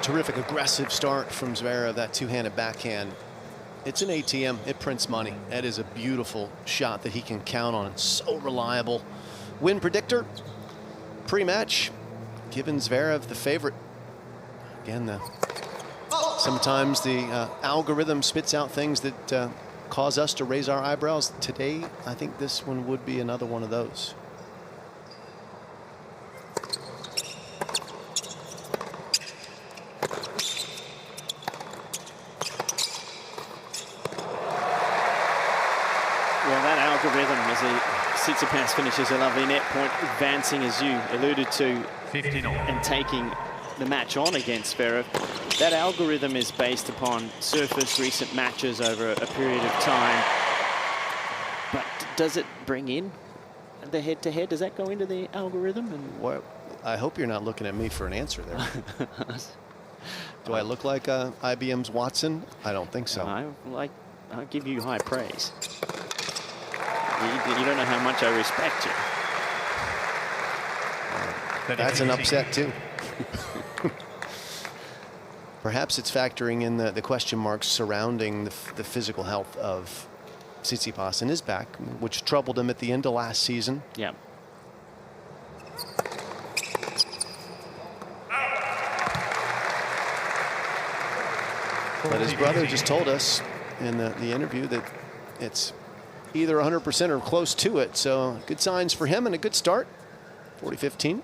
Terrific aggressive start from Zverev, that two-handed backhand. It's an ATM, it prints money. That is a beautiful shot that he can count on. It's so reliable. Win predictor, pre-match, giving Zverev the favorite. Again, sometimes the algorithm spits out things that cause us to raise our eyebrows. Today, I think this one would be another one of those. Well, that algorithm, as Tsitsipas finishes a lovely net point, advancing, as you alluded to, 15 and taking the match on against Zverev. That algorithm is based upon surface recent matches over a period of time. But does it bring in the head-to-head? Does that go into the algorithm? And well, I hope you're not looking at me for an answer there. Do I look like IBM's Watson? I don't think so. I'll give you high praise. You don't know how much I respect you. That's an upset too. Perhaps it's factoring in the question marks surrounding the physical health of Tsitsipas in his back, which troubled him at the end of last season. Yeah. But his brother just told us in the interview that it's either 100% or close to it. So good signs for him and a good start. 40-15.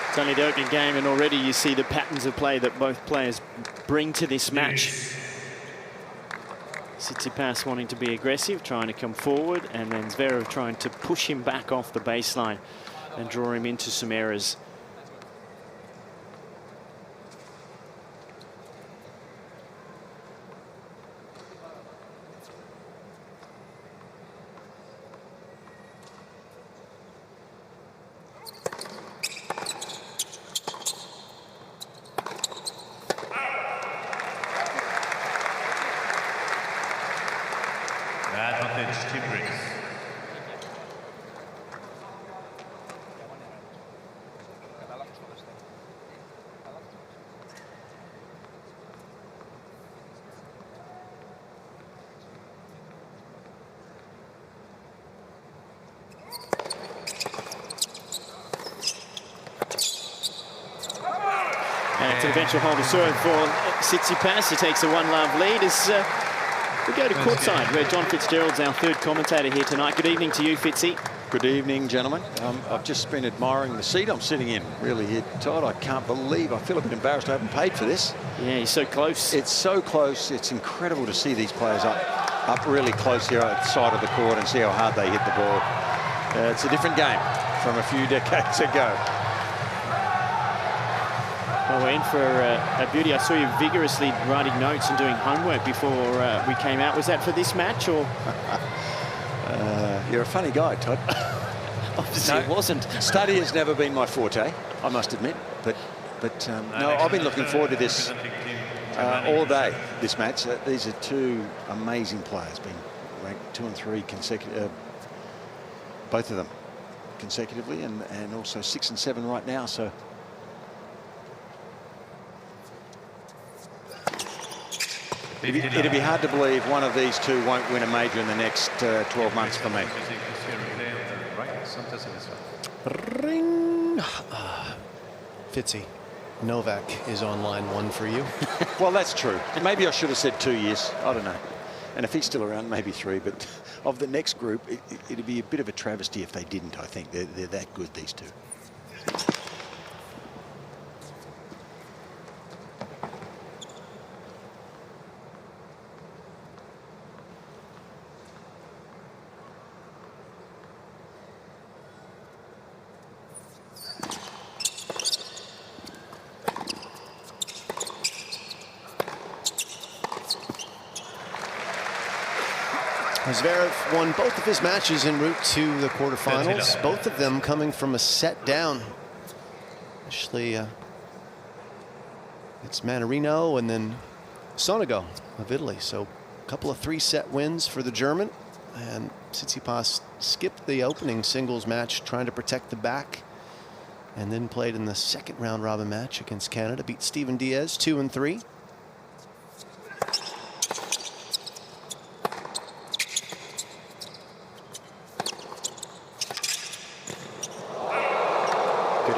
It's only the opening game, and already you see the patterns of play that both players bring to this match. Tsitsipas wanting to be aggressive, trying to come forward, and then Zverev trying to push him back off the baseline and draw him into some errors. And it's an eventual hold to serve for Tsitsipas, who takes a 1-love lead. As we go to courtside, where John Fitzgerald's our third commentator here tonight. Good evening to you, Fitzy. Good evening, gentlemen. I've just been admiring the seat I'm sitting in, really here, Todd. I can't believe, I feel a bit embarrassed I haven't paid for this. Yeah, he's so close. It's so close. It's incredible to see these players up really close here at the side of the court and see how hard they hit the ball. It's a different game from a few decades ago. Well, we're in for a beauty. I saw you vigorously writing notes and doing homework before we came out. Was that for this match, or? You're a funny guy, Todd. Obviously, it wasn't. Study has never been my forte, I must admit. But no, I've been looking forward to this all day, this match. These are two amazing players, being ranked 2 and 3 consecutive, both of them consecutively, and also 6 and 7 right now. So. It'd be hard to believe one of these two won't win a major in the next 12 months for me. Ring. Fitzy, Novak is on line 1 for you. Well, that's true. Maybe I should have said 2 years. I don't know. And if he's still around, maybe 3. But of the next group, it'd be a bit of a travesty if they didn't, I think. They're that good, these two. Zverev won both of his matches en route to the quarterfinals, both of them coming from a set down. Actually, it's Mannarino and then Sonego of Italy. So a couple of 3-set wins for the German. And Tsitsipas skipped the opening singles match trying to protect the back, and then played in the second round robin match against Canada, beat Steven Diaz 2-3.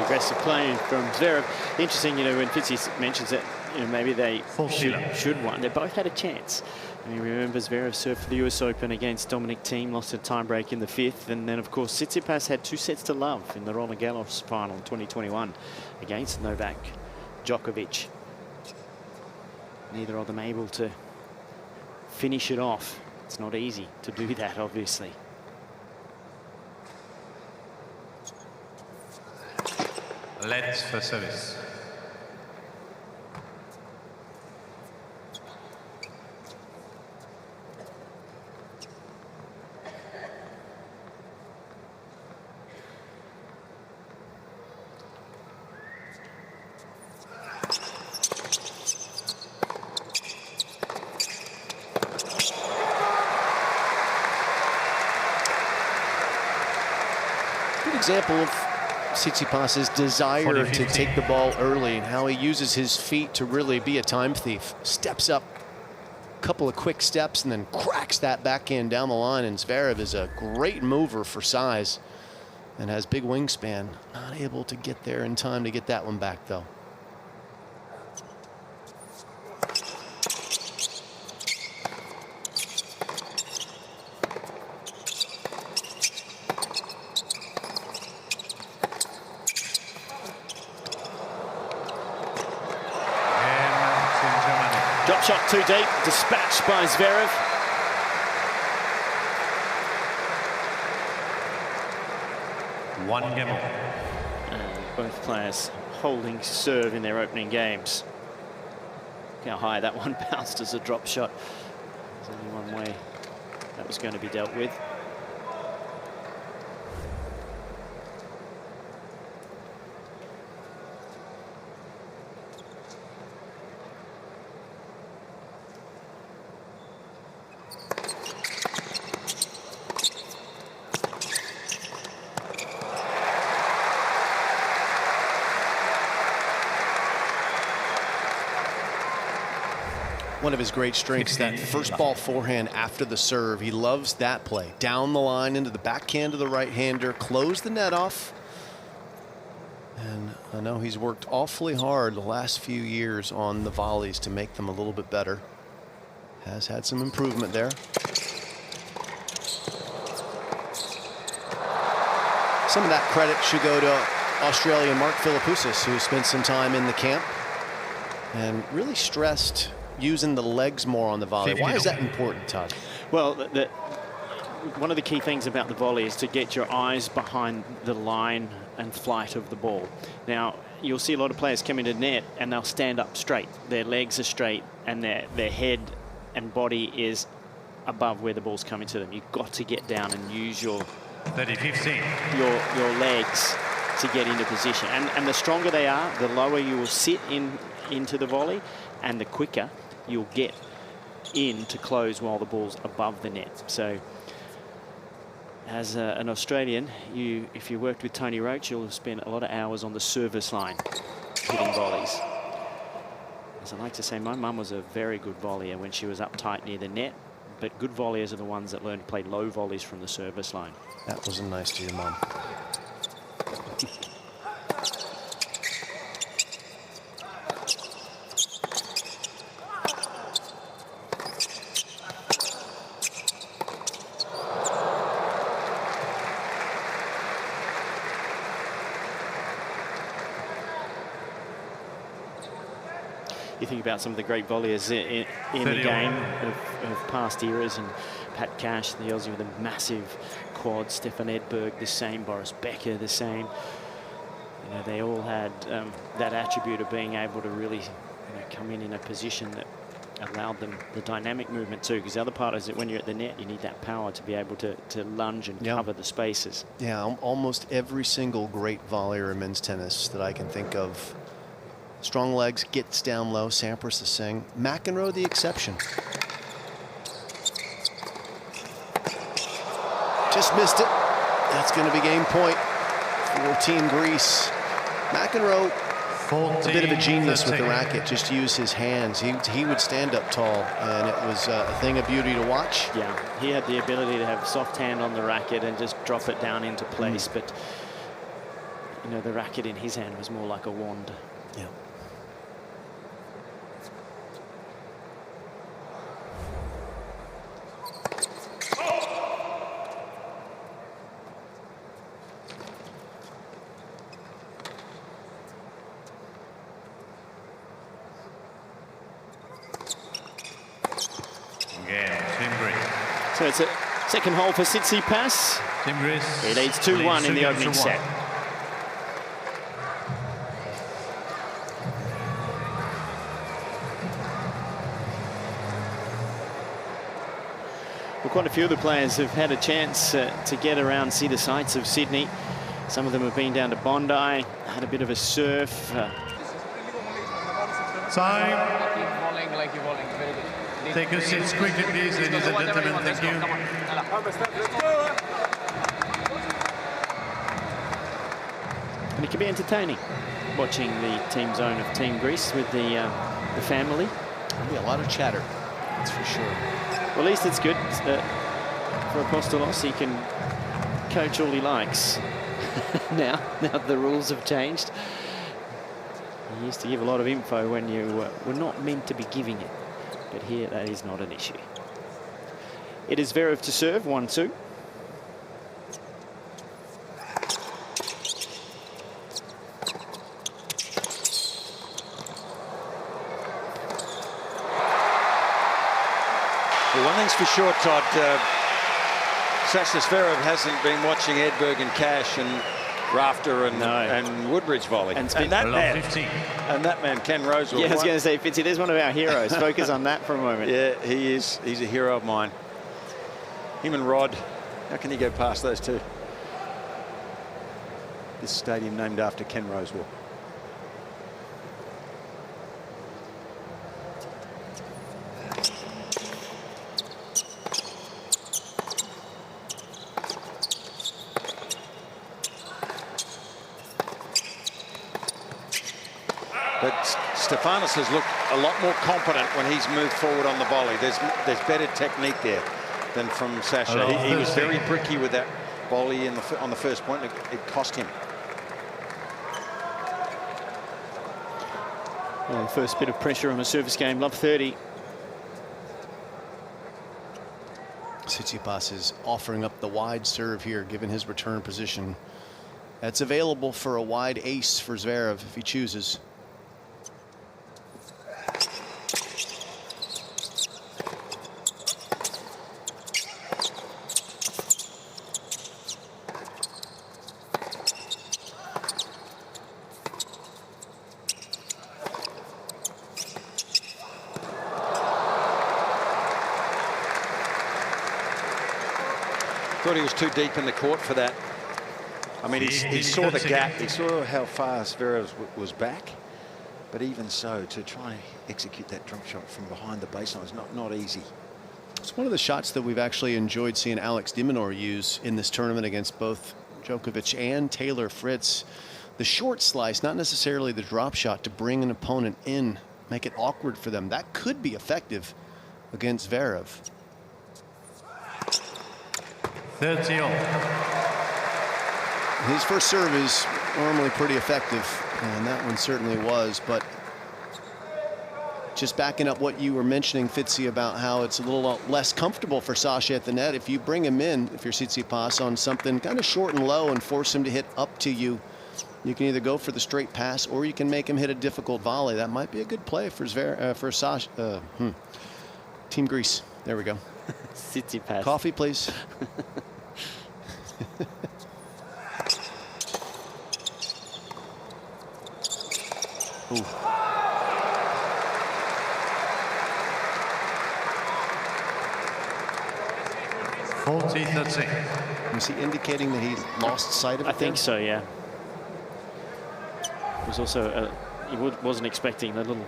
Aggressive play from Zverev. Interesting, when Fitzy mentions that, maybe they should win. They both had a chance. I mean, remember Zverev served for the US Open against Dominic Thiem, lost a tiebreak in the 5th, and then of course Tsitsipas had 2 sets to love in the Roland Garros final in 2021 against Novak Djokovic. Neither of them able to finish it off. It's not easy to do that, obviously. Let's for service. Good example of Tsitsipas's desire to take the ball early and how he uses his feet to really be a time thief. Steps up, a couple of quick steps, and then cracks that backhand down the line. And Zverev is a great mover for size and has big wingspan. Not able to get there in time to get that one back, though. Drop shot too deep, dispatched by Zverev. One game on. And both players holding serve in their opening games. Look how high that one bounced as a drop shot. There's only one way that was going to be dealt with. One of his great strengths, that first ball forehand after the serve. He loves that play. Down the line into the backhand of the right-hander, close the net off. And I know he's worked awfully hard the last few years on the volleys to make them a little bit better. Has had some improvement there. Some of that credit should go to Australian Mark Philippoussis, who spent some time in the camp and really stressed using the legs more on the volley. Why is that important, Todd? Well, one of the key things about the volley is to get your eyes behind the line and flight of the ball. Now, you'll see a lot of players come into net and they'll stand up straight. Their legs are straight and their head and body is above where the ball's coming to them. You've got to get down and use your 30-15. your legs to get into position. And the stronger they are, the lower you will sit into the volley, and the quicker you'll get in to close while the ball's above the net. So as an Australian, if you worked with Tony Roach, you'll have spent a lot of hours on the service line hitting volleys. As I like to say, my mum was a very good volleyer when she was up tight near the net. but good volleyers are the ones that learn to play low volleys from the service line. That wasn't nice to your mom. You think about some of the great volleyers in the game of past eras, and Pat Cash, the Aussie with a massive quad, Stefan Edberg the same, Boris Becker the same. You know, they all had that attribute of being able to really come in a position that allowed them the dynamic movement too, because the other part is that when you're at the net, you need that power to be able to lunge and cover the spaces. Yeah, almost every single great volleyer in men's tennis that I can think of. Strong legs, gets down low. Sampras the same. McEnroe the exception. Just missed it. That's going to be game point for Team Greece. McEnroe, a bit of a genius with the racket. Just use his hands. He would stand up tall, and it was a thing of beauty to watch. Yeah, he had the ability to have soft hand on the racket and just drop it down into place. But you know, the racket in his hand was more like a wand. Yeah. So it's a second hole for Tsitsipas. He leads 2-1 in the opening set. Well, quite a few of the players have had a chance to get around, see the sights of Sydney. Some of them have been down to Bondi, had a bit of a surf. Take your seats quickly, please, ladies and gentlemen. Thank you. And it can be entertaining watching the team zone of Team Greece with the family. There'll be a lot of chatter, that's for sure. Well, at least it's good for Apostolos. He can coach all he likes. now the rules have changed. He used to give a lot of info when you were not meant to be giving it. But here, that is not an issue. It is Zverev to serve, 1-2. Well, one thing's for sure, Todd. Sasha Zverev hasn't been watching Edberg and Cash and Rafter and Woodbridge volley. And that man, Ken Rosewell. Yeah, I was going to say, Fitzy, there's one of our heroes. Focus on that for a moment. Yeah, he is. He's a hero of mine. Him and Rod. How can you go past those two? This stadium named after Ken Rosewell. But Stefanos has looked a lot more competent when he's moved forward on the volley. There's better technique there than from Sasha. He was very bricky with that volley on the first point. It cost him. Well, first bit of pressure on a service game, love 30. Tsitsipas is offering up the wide serve here, given his return position. That's available for a wide ace for Zverev if he chooses. Thought he was too deep in the court for that. I mean, he saw the gap. He saw how far Zverev was back. But even so, to try and execute that drop shot from behind the baseline is not easy. It's one of the shots that we've actually enjoyed seeing Alex de Minaur use in this tournament against both Djokovic and Taylor Fritz. The short slice, not necessarily the drop shot, to bring an opponent in, make it awkward for them. That could be effective against Zverev. 30 all. His first serve is normally pretty effective, and that one certainly was. But just backing up what you were mentioning, Fitzy, about how it's a little less comfortable for Sasha at the net. If you bring him in, if you're Tsitsipas, on something kind of short and low and force him to hit up to you, you can either go for the straight pass or you can make him hit a difficult volley. That might be a good play for Sasha. Team Greece. There we go. Tsitsipas. Coffee, please. Ooh. Was he indicating that he lost sight of it? I think so, yeah. It was also, he wasn't expecting the little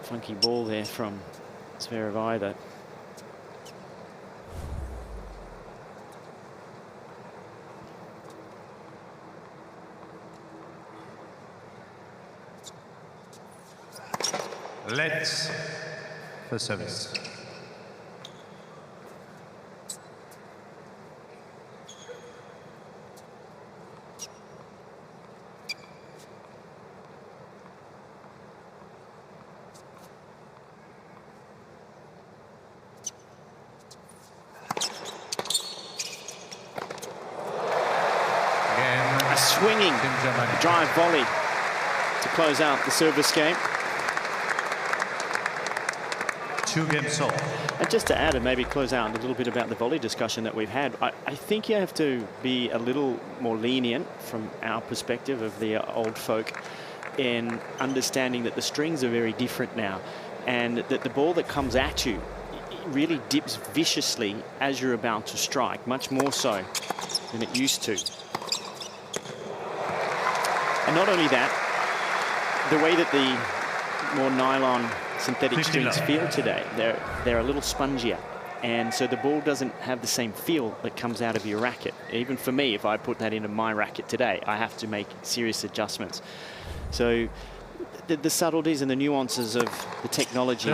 funky ball there from Zverev either. Let's for service. A swinging drive volley to close out the service game. 2 games sold. And just to add and maybe close out a little bit about the volley discussion that we've had, I think you have to be a little more lenient from our perspective of the old folk in understanding that the strings are very different now, and that the ball that comes at you really dips viciously as you're about to strike, much more so than it used to. And not only that, the way that the more nylon synthetic strings feel today, they're a little spongier, and so the ball doesn't have the same feel that comes out of your racket. Even for me, if I put that into my racket today, I have to make serious adjustments. So the subtleties and the nuances of the technology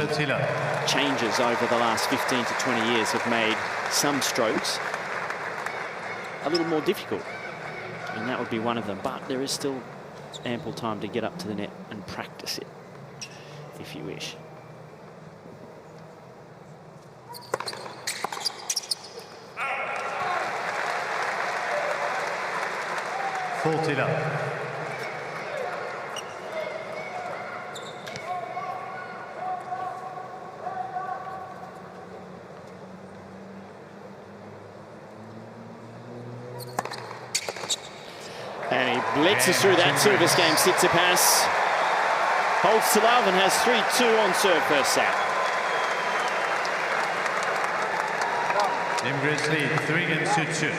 changes over the last 15 to 20 years have made some strokes a little more difficult, and that would be one of them. But there is still ample time to get up to the net and practice it, if you wish. And he blitzes through that service game. Tsitsipas holds to love and has 3-2 on serve first set. Team Greece lead 3 games to 2.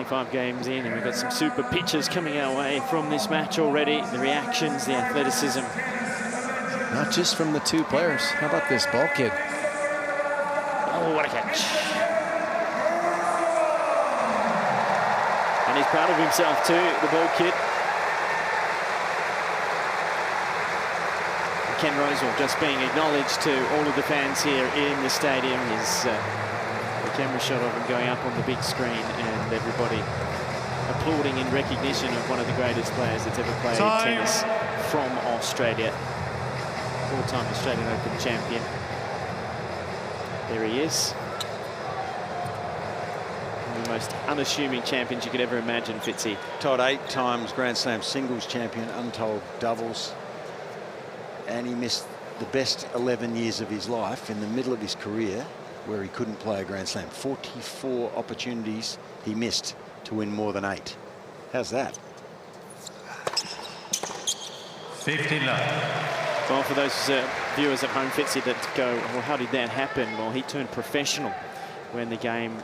Five games in, and we've got some super pictures coming our way from this match already. The reactions, the athleticism. Not just from the two players. How about this ball kid? Oh, what a catch. And he's proud of himself too, the ball kid. Ken Rosewell just being acknowledged to all of the fans here in the stadium. His camera shot of him going up on the big screen, and everybody applauding in recognition of one of the greatest players that's ever played tennis from Australia. Four-time Australian Open champion. There he is. One of the most unassuming champions you could ever imagine, Fitzy. Todd, 8 times Grand Slam singles champion, untold doubles. And he missed the best 11 years of his life in the middle of his career where he couldn't play a Grand Slam. 44 opportunities he missed to win more than 8. How's that? 15 love. Well, for those viewers at home, Fitzy, that go, well, how did that happen? Well, he turned professional when the game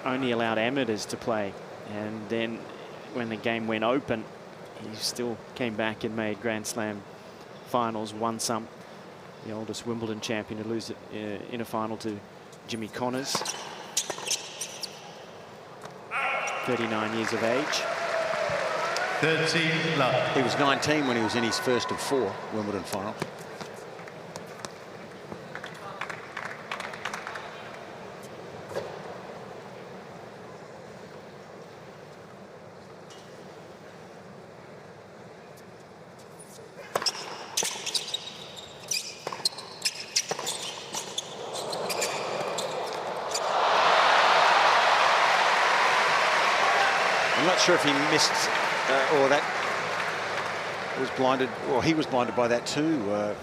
only allowed amateurs to play. And then when the game went open, he still came back and made Grand Slam finals, won some. The oldest Wimbledon champion to lose it in a final to Jimmy Connors. 39 years of age. 13 love. He was 19 when he was in his first of 4 Wimbledon finals. I'm not sure if he missed or that was blinded, or he was blinded by that too,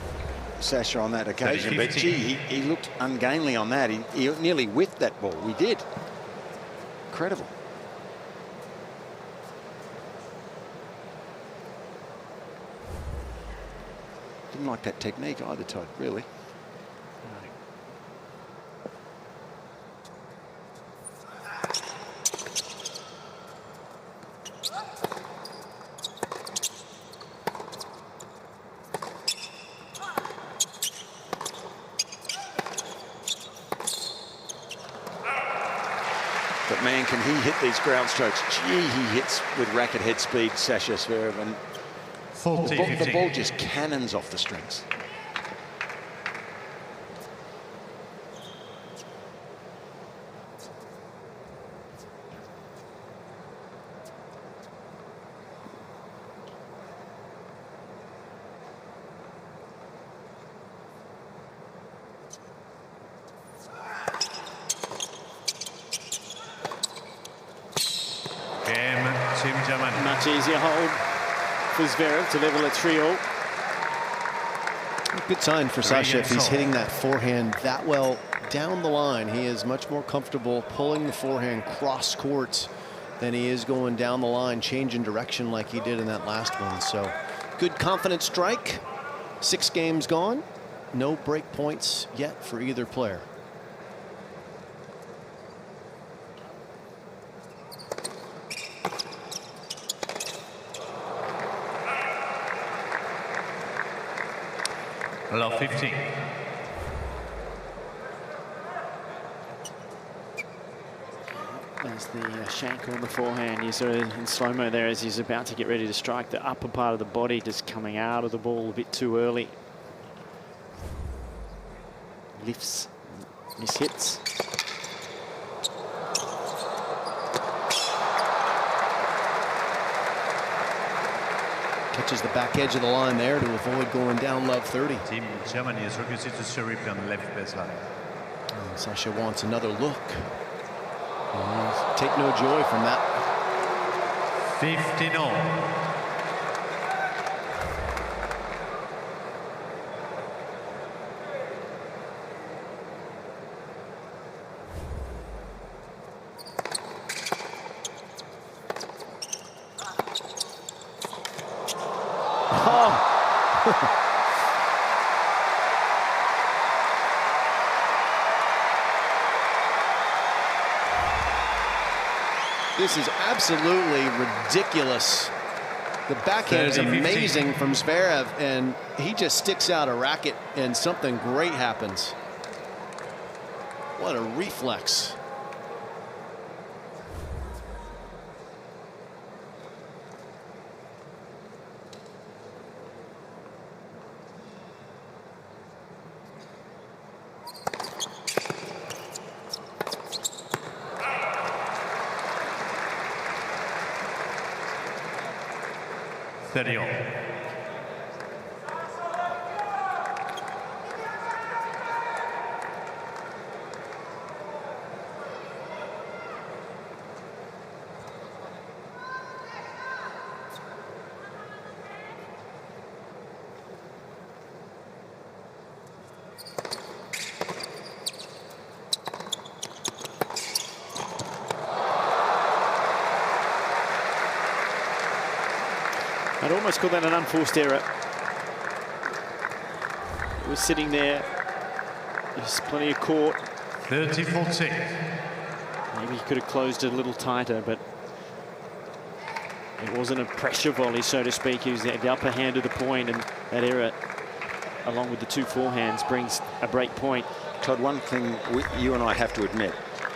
Sasha, on that occasion. But gee, he looked ungainly on that. He nearly whiffed that ball. We did. Incredible. Didn't like that technique either, Todd, really. But man, can he hit these ground strokes? Gee, he hits with racket head speed, Sasha Zverev, and 40, the ball just cannons off the strings. Much easier hold for Zverev to level at 3-all. Good sign for Sasha if he's hitting that forehand that well down the line. He is much more comfortable pulling the forehand cross court than he is going down the line, changing direction like he did in that last one. So good confident strike. 6 games gone. No break points yet for either player. Love 15. There's the shank on the forehand. You saw it in slow-mo there as he's about to get ready to strike. The upper part of the body just coming out of the ball a bit too early. Lifts, mishits. Catches the back edge of the line there to avoid going down love 30. Team Germany is requested to serve on left baseline. And Sasha wants another look. Take no joy from that. 15-all. This is absolutely ridiculous. The backhand is amazing from Zverev, and he just sticks out a racket and something great happens. What a reflex. Steady on. I'd almost call that an unforced error. He was sitting there. There's plenty of court. 30-40. Maybe he could have closed it a little tighter, but it wasn't a pressure volley, so to speak. He was at the upper hand of the point, and that error, along with the two forehands, brings a break point. Todd, one thing you and I have to admit,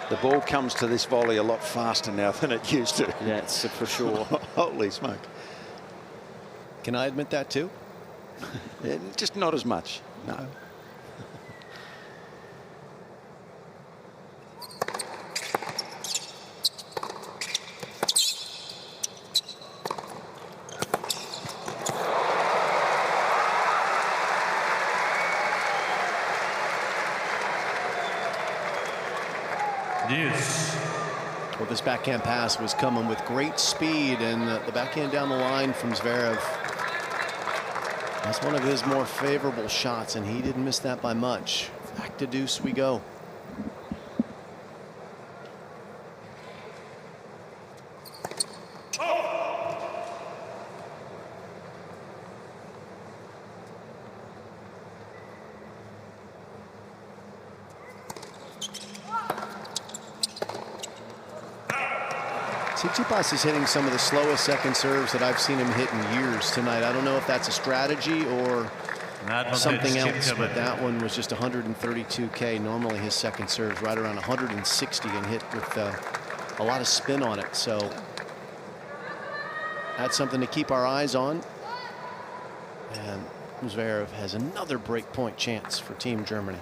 the ball comes to this volley a lot faster now than it used to. That's for sure. Holy smoke. Can I admit that too? Yeah, just not as much, no. Yes. Well, this backhand pass was coming with great speed, and the backhand down the line from Zverev. That's one of his more favorable shots, and he didn't miss that by much. Back to deuce we go. Tsitsipas is hitting some of the slowest second serves that I've seen him hit in years tonight. I don't know if that's a strategy or something else, but that one was just 132K. Normally his second serve's right around 160 and hit with a lot of spin on it. So that's something to keep our eyes on. And Zverev has another break point chance for Team Germany.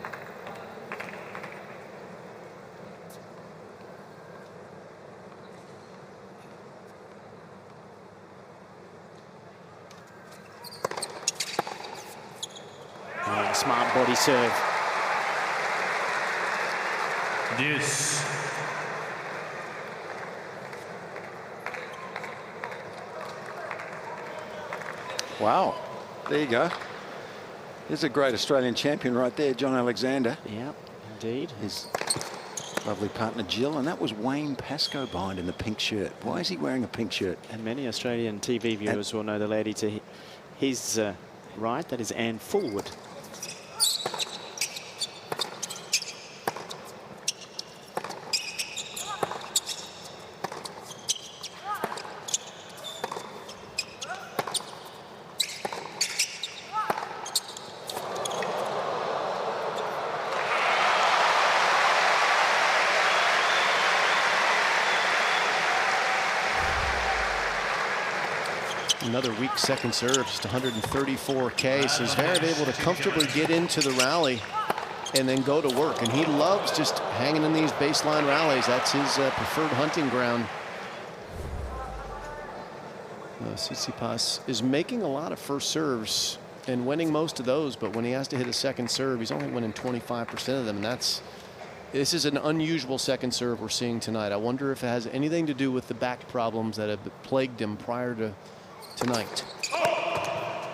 Smart body serve. Deuce. Wow, there you go. There's a great Australian champion right there, John Alexander. Yeah, indeed. His lovely partner Jill, and that was Wayne Pascoe behind in the pink shirt. Why is he wearing a pink shirt? And many Australian TV viewers will know the lady to his right. That is Anne Fullwood. Another weak second serve, just 134K. So Zverev able to comfortably get into the rally and then go to work. And he loves just hanging in these baseline rallies. That's his preferred hunting ground. Tsitsipas is making a lot of first serves and winning most of those, but when he has to hit a second serve, he's only winning 25% of them. And this is an unusual second serve we're seeing tonight. I wonder if it has anything to do with the back problems that have plagued him prior to tonight.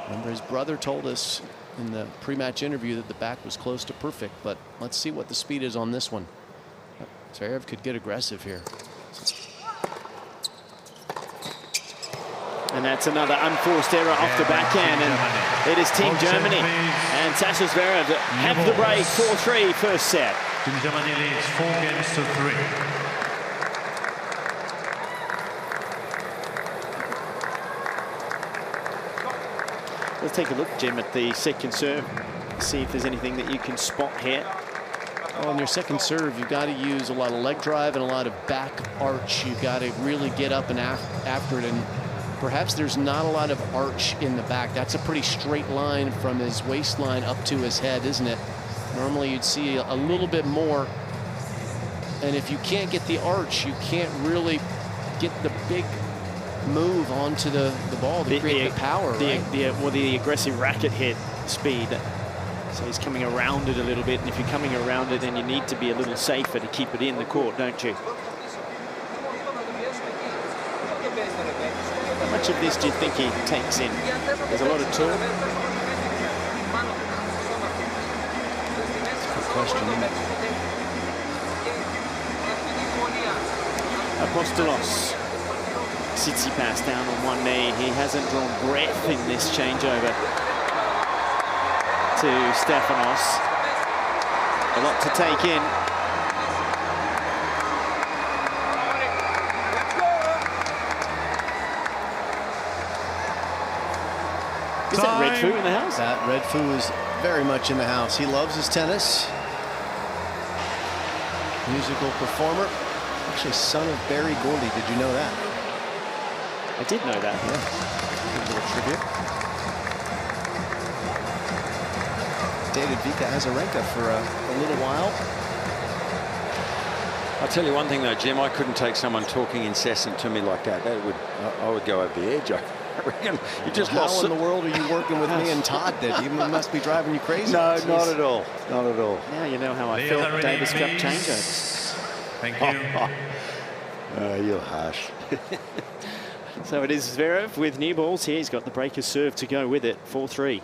Remember, his brother told us in the pre-match interview that the back was close to perfect, but let's see what the speed is on this one. Zverev could get aggressive here. And that's another unforced error off the backhand, and it is Team Germany. And Sasha Zverev have the break, 4-3 first set. Team Germany leads 4-3. Let's take a look, Jim, at the second serve. See if there's anything that you can spot here. Well, on your second serve, you've got to use a lot of leg drive and a lot of back arch. You've got to really get up and after it. And perhaps there's not a lot of arch in the back. That's a pretty straight line from his waistline up to his head, isn't it? Normally you'd see a little bit more. And if you can't get the arch, you can't really get the big move onto the ball to create the power, right? The aggressive racket hit speed. So he's coming around it a little bit, and if you're coming around it, then you need to be a little safer to keep it in the court, don't you? How much of this do you think he takes in? There's a lot of talk. Good question, isn't it? Apostolos Tsitsipas down on one knee. He hasn't drawn breath in this changeover to Stefanos. A lot to take in. Is that Red Foo in the house? That Red Foo is very much in the house. He loves his tennis. Musical performer. Actually, son of Barry Gordy. Did you know that? I did know that. Yeah. Good little tribute. Dated Vika Azarenka for a little while. I'll tell you one thing though, Jim, I couldn't take someone talking incessant to me like that. I would go over the edge. I reckon you just lost. How in the world are you working with me and Todd? That you must be driving you crazy. No, not at all. Not at all. Now you know how I felt Davis Cup changeovers. Thank you. You're harsh. So it is Zverev with new balls here. He's got the breaker serve to go with it. 4-3.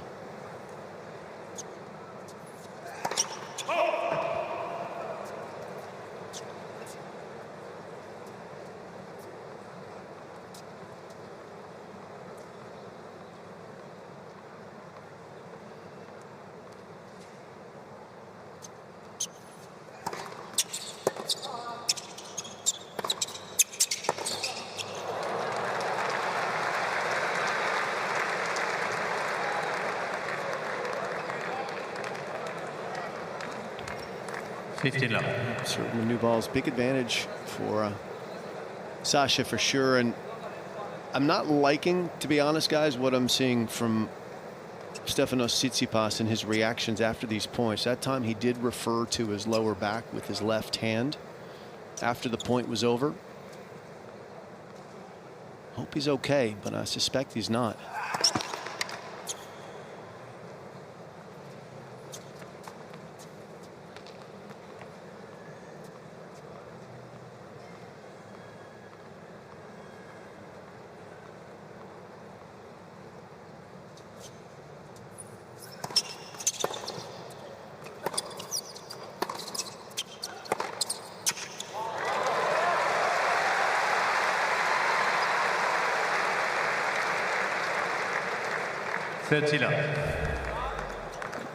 Certainly new balls, big advantage for Sasha for sure. And I'm not liking, to be honest, guys, what I'm seeing from Stefanos Tsitsipas and his reactions after these points. That time he did refer to his lower back with his left hand after the point was over. Hope he's okay, but I suspect he's not.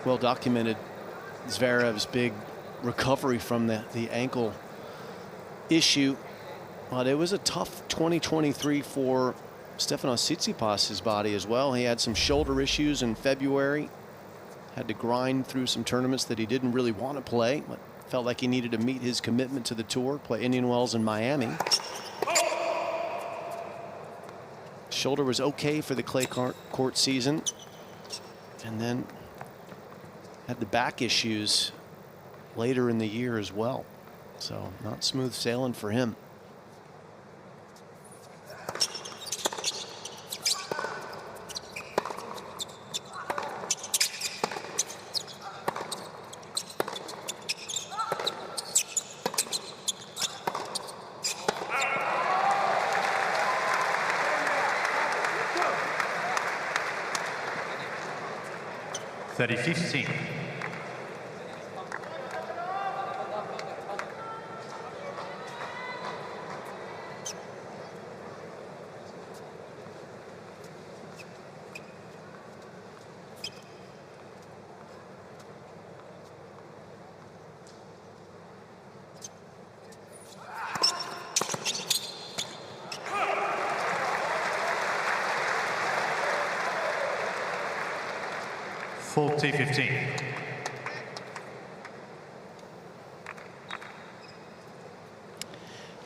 Well documented Zverev's big recovery from the ankle issue, but it was a tough 2023 for Stefanos Tsitsipas' body as well. He had some shoulder issues in February, had to grind through some tournaments that he didn't really want to play, but felt like he needed to meet his commitment to the tour, play Indian Wells in Miami. Shoulder was okay for the clay court season, and then had the back issues later in the year as well. So not smooth sailing for him.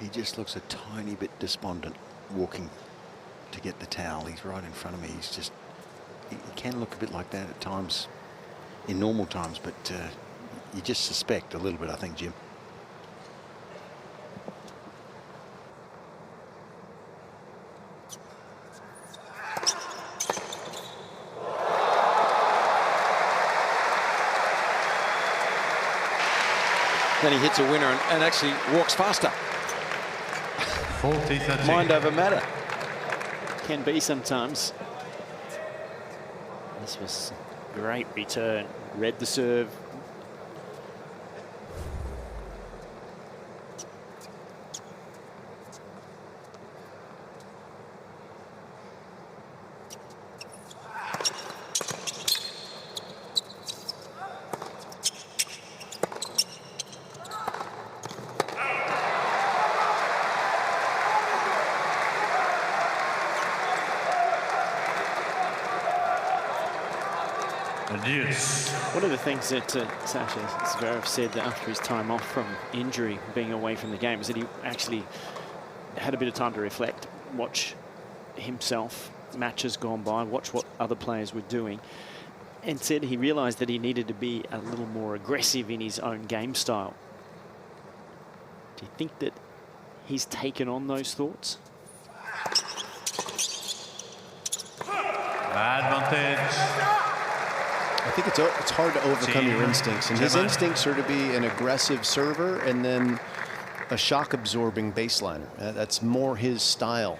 He just looks a tiny bit despondent walking to get the towel. He's right in front of me. He's just, he can look a bit like that at times in normal times, but you just suspect a little bit, I think, Jim. Then he hits a winner and actually walks faster. Mind over matter. Can be sometimes. This was a great return. Read the serve. Deuce. One of the things that Sasha Zverev said after his time off from injury, being away from the game, is that he actually had a bit of time to reflect, watch himself, matches gone by, watch what other players were doing, and said he realised that he needed to be a little more aggressive in his own game style. Do you think that he's taken on those thoughts? Advantage. I think it's hard to overcome your instincts, and his instincts are to be an aggressive server and then a shock-absorbing baseliner. That's more his style.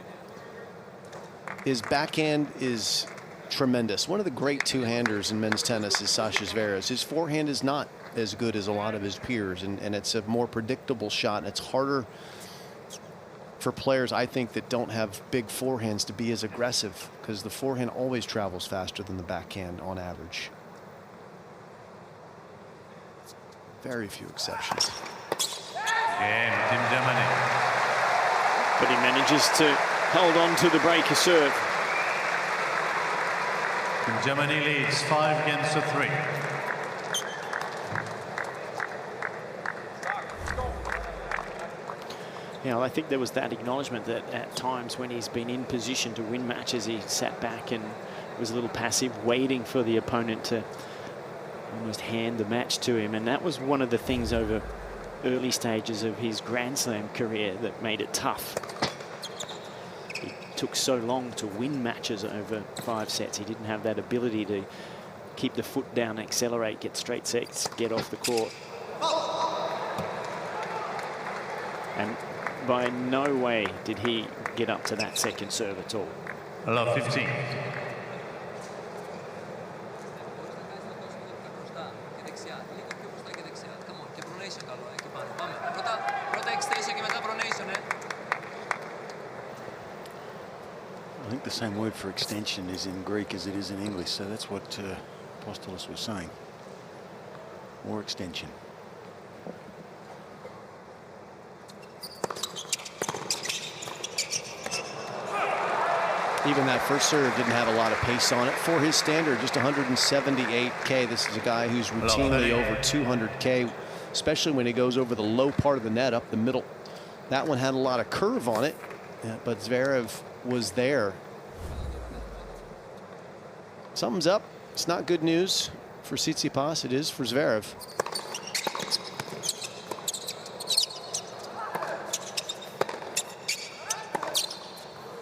His backhand is tremendous. One of the great two-handers in men's tennis is Sasha Zverev. His forehand is not as good as a lot of his peers, and it's a more predictable shot, and it's harder for players, I think, that don't have big forehands to be as aggressive, because the forehand always travels faster than the backhand on average. Very few exceptions. Game, Team Germany. But he manages to hold on to the breaker serve. Team Germany leads 5-3. You know, I think there was that acknowledgement that at times when he's been in position to win matches, he sat back and was a little passive, waiting for the opponent to almost hand the match to him. And that was one of the things over early stages of his Grand Slam career that made it tough. He took so long to win matches over 5 sets. He didn't have that ability to keep the foot down, accelerate, get straight sets, get off the court. And by no way did he get up to that second serve at all. Love 15. I think the same word for extension is in Greek as it is in English, so that's what Apostolos was saying. More extension. Even that first serve didn't have a lot of pace on it. For his standard, just 178K. This is a guy who's routinely over 200K, especially when he goes over the low part of the net, up the middle. That one had a lot of curve on it, but Zverev was there. Something's up. It's not good news for Tsitsipas. It is for Zverev.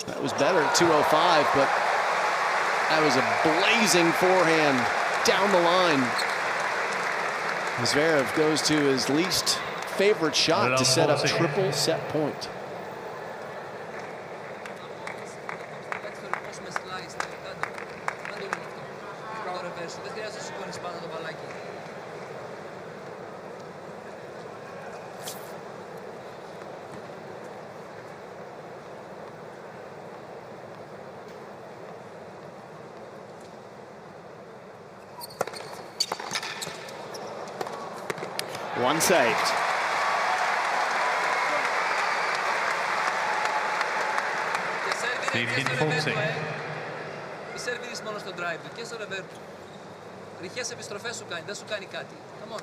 That was better at 205, but that was a blazing forehand down the line. Zverev goes to his least favorite shot to set up triple set point. One saved. Σερβίρεις μόνο στο drive του και στο revert του. Ρηχές επιστροφές σου κάνει, δεν σου κάνει κάτι. Come on.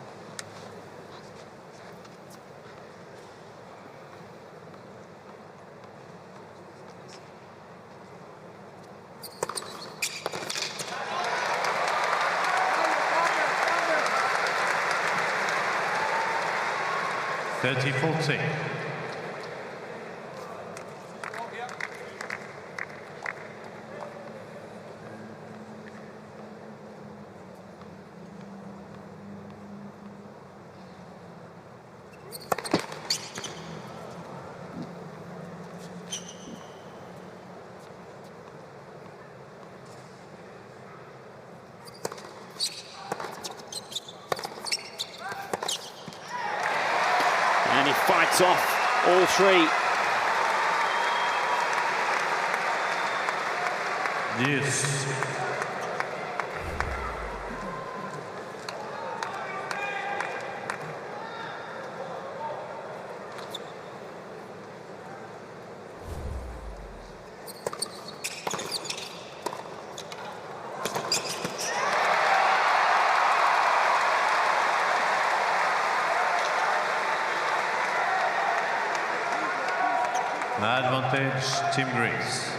And he fights off all three. Yes. Advantage, Team Greece.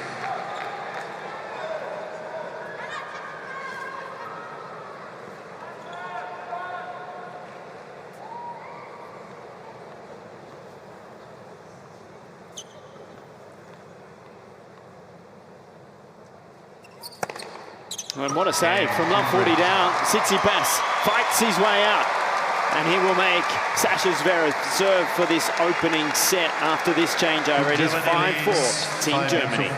And what a save from love 40 down. Tsitsipas fights his way out. And he will make Sasha Zverev serve for this opening set after this changeover. It is 5-4, Team Germany.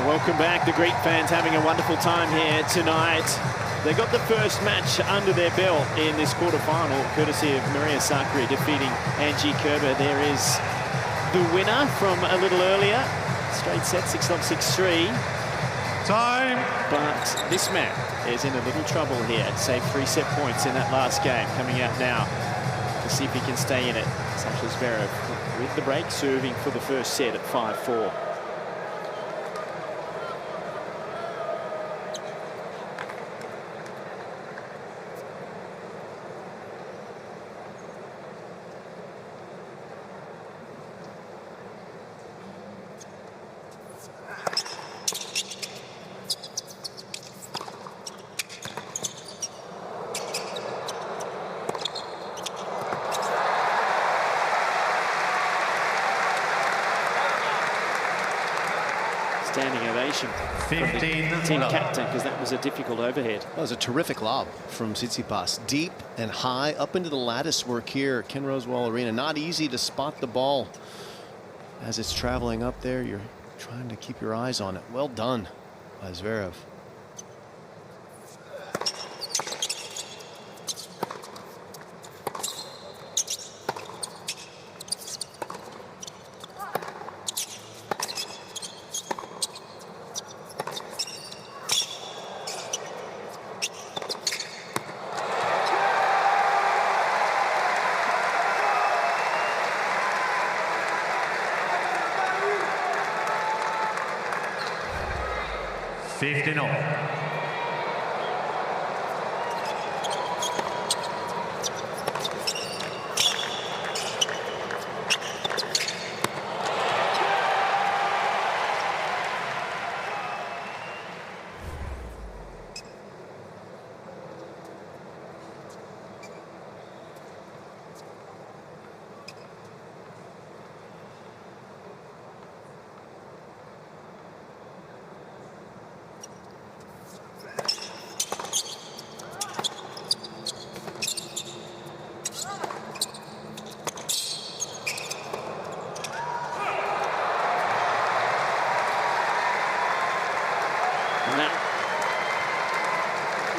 Welcome back. The Greek fans having a wonderful time here tonight. They got the first match under their belt in this quarterfinal, courtesy of Maria Sakkari defeating Angie Kerber. There is the winner from a little earlier. Straight set, 6-love, 6-3. Time. But this man is in a little trouble here. Saved 3 set points in that last game. Coming out now to see if he can stay in it. Sasha Zverev with the break, serving for the first set at 5-4. Standing ovation from the team captain, because that was a difficult overhead. That was a terrific lob from Tsitsipas. Deep and high up into the lattice work here at Ken Rosewall Arena. Not easy to spot the ball as it's traveling up there. You're trying to keep your eyes on it. Well done by Zverev.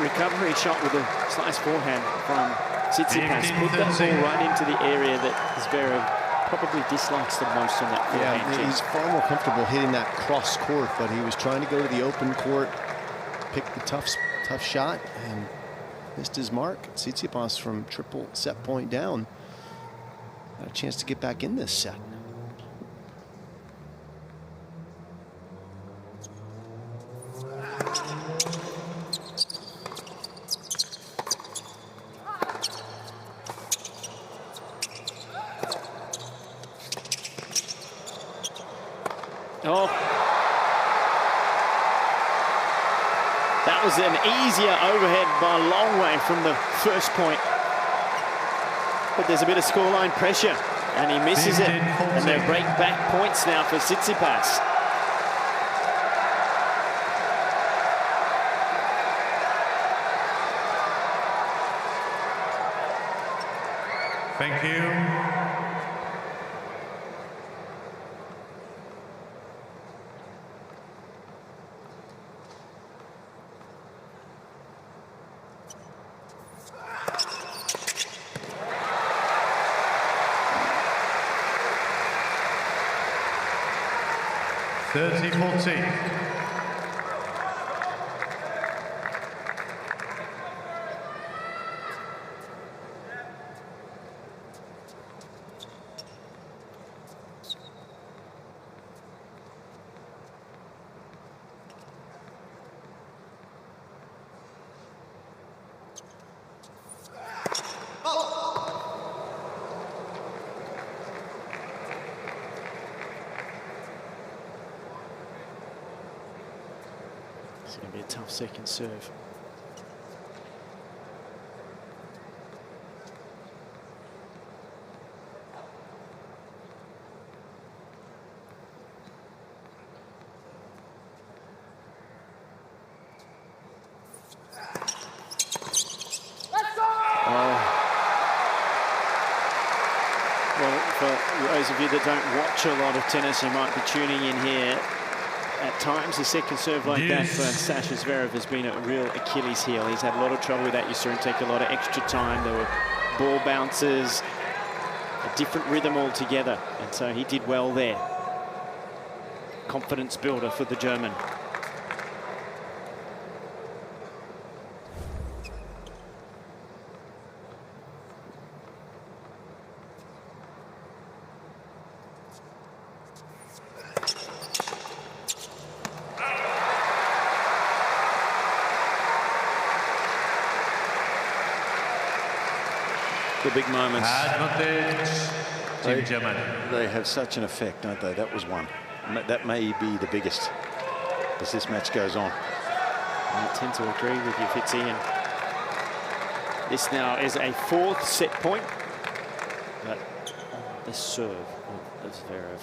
Recovery shot with a slice forehand from Tsitsipas. Put that ball right into the area that Zverev probably dislikes the most on that forehand. Yeah, he's far more comfortable hitting that cross court, but he was trying to go to the open court, pick the tough shot, and missed his mark. Tsitsipas from triple set point down got a chance to get back in this set. Oh, that was an easier overhead by a long way from the first point. But there's a bit of scoreline pressure, and he misses it. And they break back points now for Tsitsipas. Thank you. (30-14). It's going to be a tough second serve. Well, for those of you that don't watch a lot of tennis, you might be tuning in here. At times, a second serve like that for Sasha Zverev has been a real Achilles heel. He's had a lot of trouble with that. You saw him take a lot of extra time. There were ball bounces, a different rhythm altogether. And so he did well there. Confidence builder for the German. The big moments. Advantage, Team Germany. They have such an effect, don't they? That was one. That may be the biggest as this match goes on. I tend to agree with you, Fitzy. And this now is a fourth set point. But the serve of Zverev.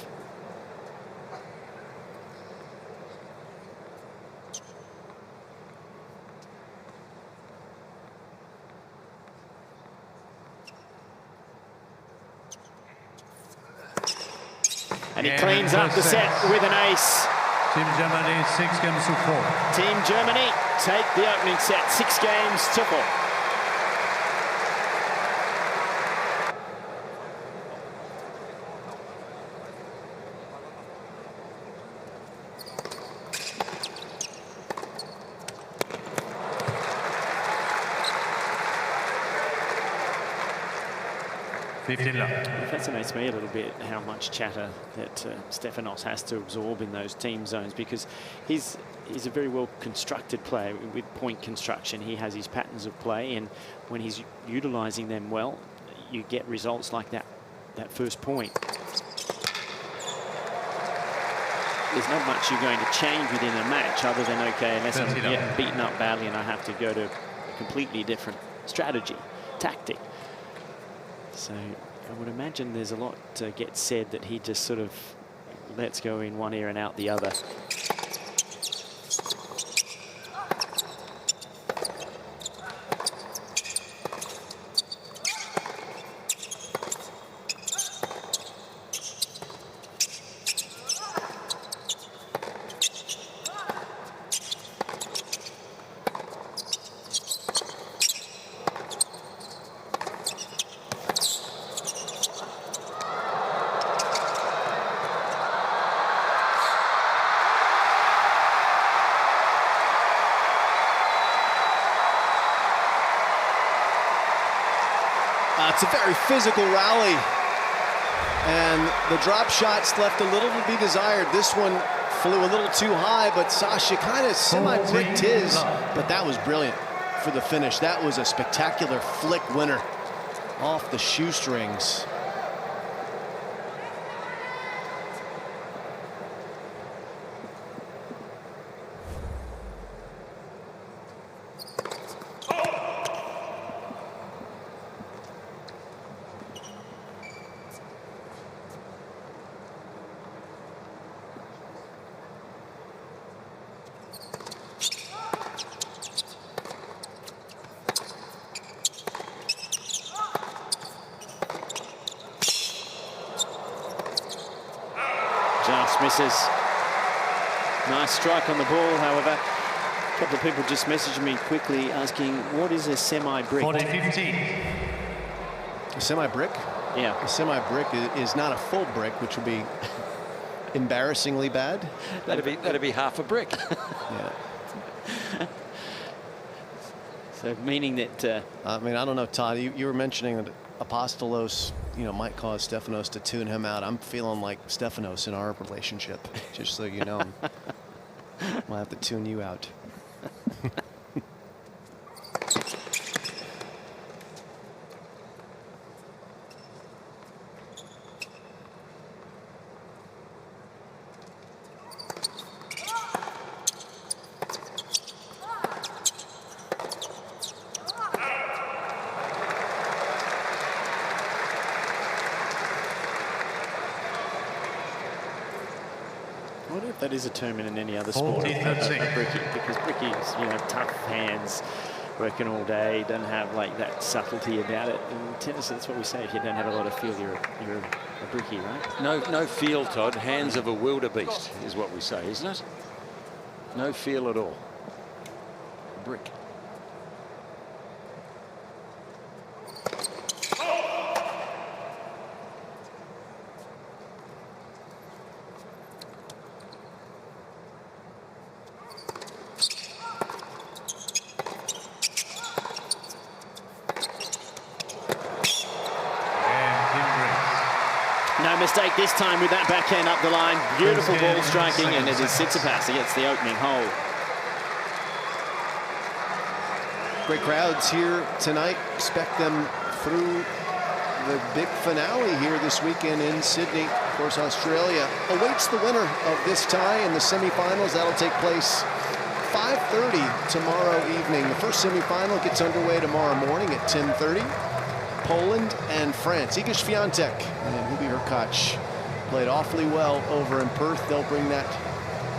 And he cleans up the set with an ace. Team Germany 6 games to 4. Team Germany take the opening set 6 games to 4. It fascinates me a little bit how much chatter that Stefanos has to absorb in those team zones, because he's a very well constructed player with point construction. He has his patterns of play, and when he's utilizing them well, you get results like that first point. There's not much you're going to change within a match other than, okay, unless I'm getting beaten up badly and I have to go to a completely different strategy, tactic. So I would imagine there's a lot to get said that he just sort of lets go in one ear and out the other. It's a very physical rally, and the drop shots left a little to be desired. This one flew a little too high, but Sasha kind of semi-bricked his, but that was brilliant for the finish. That was a spectacular flick winner off the shoestrings. Just misses. Nice strike on the ball, however. A couple of people just messaged me quickly asking, what is a semi-brick? 40-15. A semi-brick? Yeah. A semi-brick is not a full brick, which would be embarrassingly bad. That'd be half a brick. Yeah. So meaning that... I mean, I don't know, Todd, you were mentioning that Apostolos, you know, might cause Stefanos to tune him out. I'm feeling like Stefanos in our relationship, just so you know. I'll have to tune you out. I wonder if that is a term in any other sport. 40-13. Bricky, because Bricky's, you know, tough hands, working all day, doesn't have like that subtlety about it. In tennis, that's what we say. If you don't have a lot of feel, you're a bricky, right? No feel, Todd. Hands of a wildebeest is what we say, isn't it? No feel at all. Brick. No mistake this time with that backhand up the line. Beautiful ball striking, and it is Tsitsipas against the opening hole. Great crowds here tonight. Expect them through the big finale here this weekend in Sydney. Of course, Australia awaits the winner of this tie in the semifinals. That'll take place 5:30 tomorrow evening. The first semifinal gets underway tomorrow morning at 10:30. Poland and France. Iga Świątek and Hubert Hurkacz played awfully well over in Perth. They'll bring that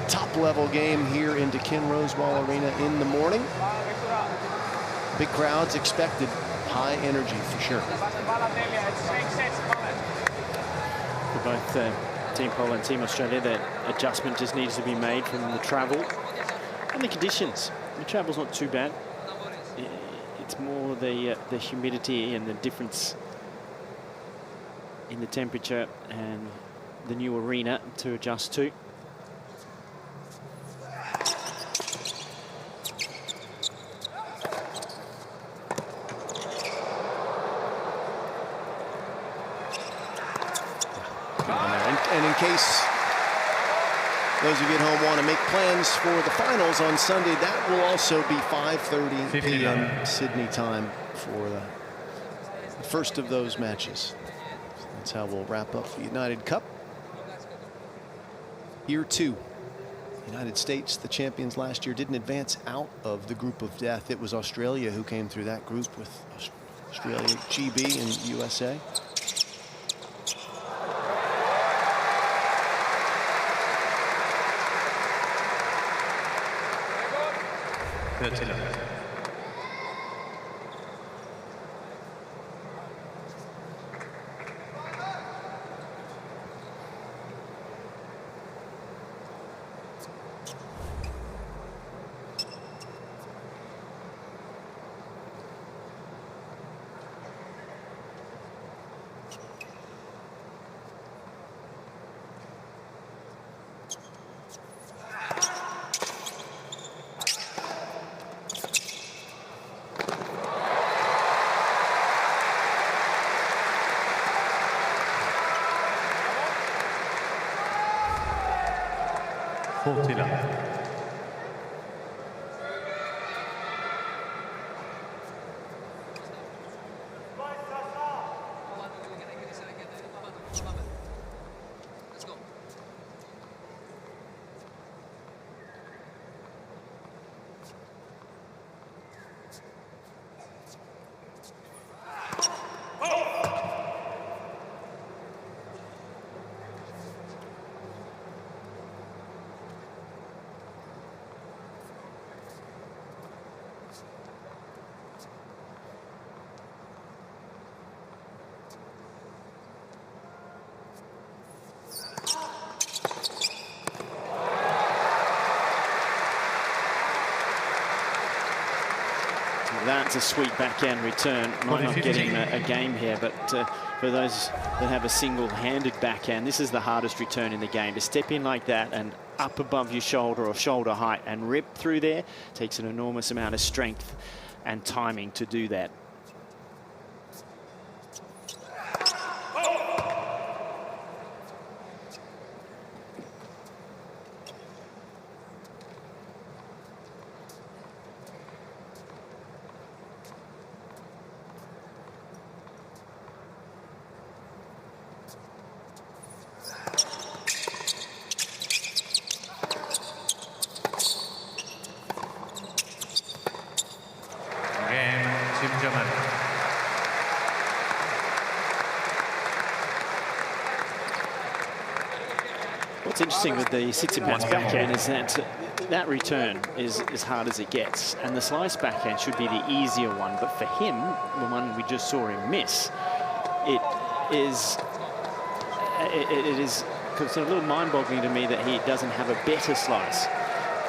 top-level game here into Ken Rosewall Arena in the morning. Big crowds expected, high energy for sure. For both Team Poland and Team Australia, that adjustment just needs to be made from the travel and the conditions. The travel's not too bad. It's more the humidity and the difference in the temperature and the new arena to adjust to. And in case those of you at home want to make plans for the finals on Sunday, that will also be 5:30 p.m. Sydney time for the first of those matches. So that's how we'll wrap up the United Cup. Year two. United States, the champions last year, didn't advance out of the group of death. It was Australia who came through that group with Australia, GB, and USA. Let's go. that's a sweet backhand return. Might not get him a game here, but for those that have a single-handed backhand, this is the hardest return in the game. To step in like that and up above your shoulder or shoulder height and rip through there takes an enormous amount of strength and timing to do that. What's interesting with the Tsitsipas backhand is that that return is as hard as it gets, and the slice backhand should be the easier one. But for him, the one we just saw him miss, it is sort of a little mind-boggling to me that he doesn't have a better slice.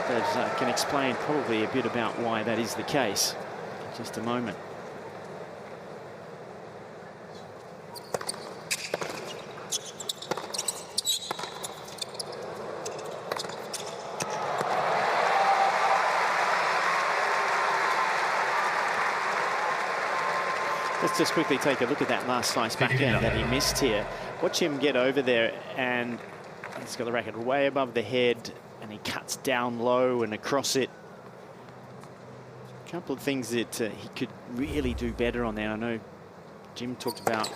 But I can explain probably a bit about why that is the case in just a moment. Let's just quickly take a look at that last slice backhand that he missed here. Watch him get over there, and he's got the racket way above the head, and he cuts down low and across it. A couple of things that he could really do better on there. I know Jim talked about.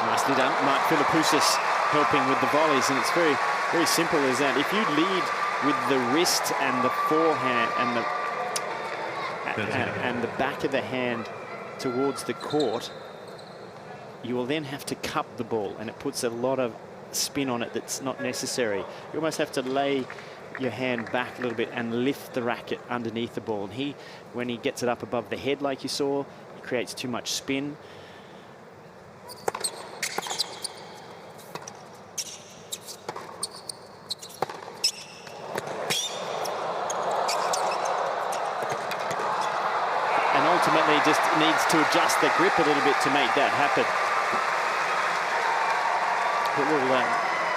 Nicely done. Mark Philippoussis helping with the volleys, and it's very, very simple as that. If you lead with the wrist and the forehand and the back of the hand towards the court, you will then have to cup the ball, and it puts a lot of spin on it that's not necessary. You almost have to lay your hand back a little bit and lift the racket underneath the ball. And when he gets it up above the head like you saw, it creates too much spin. Ultimately, just needs to adjust the grip a little bit to make that happen. But we'll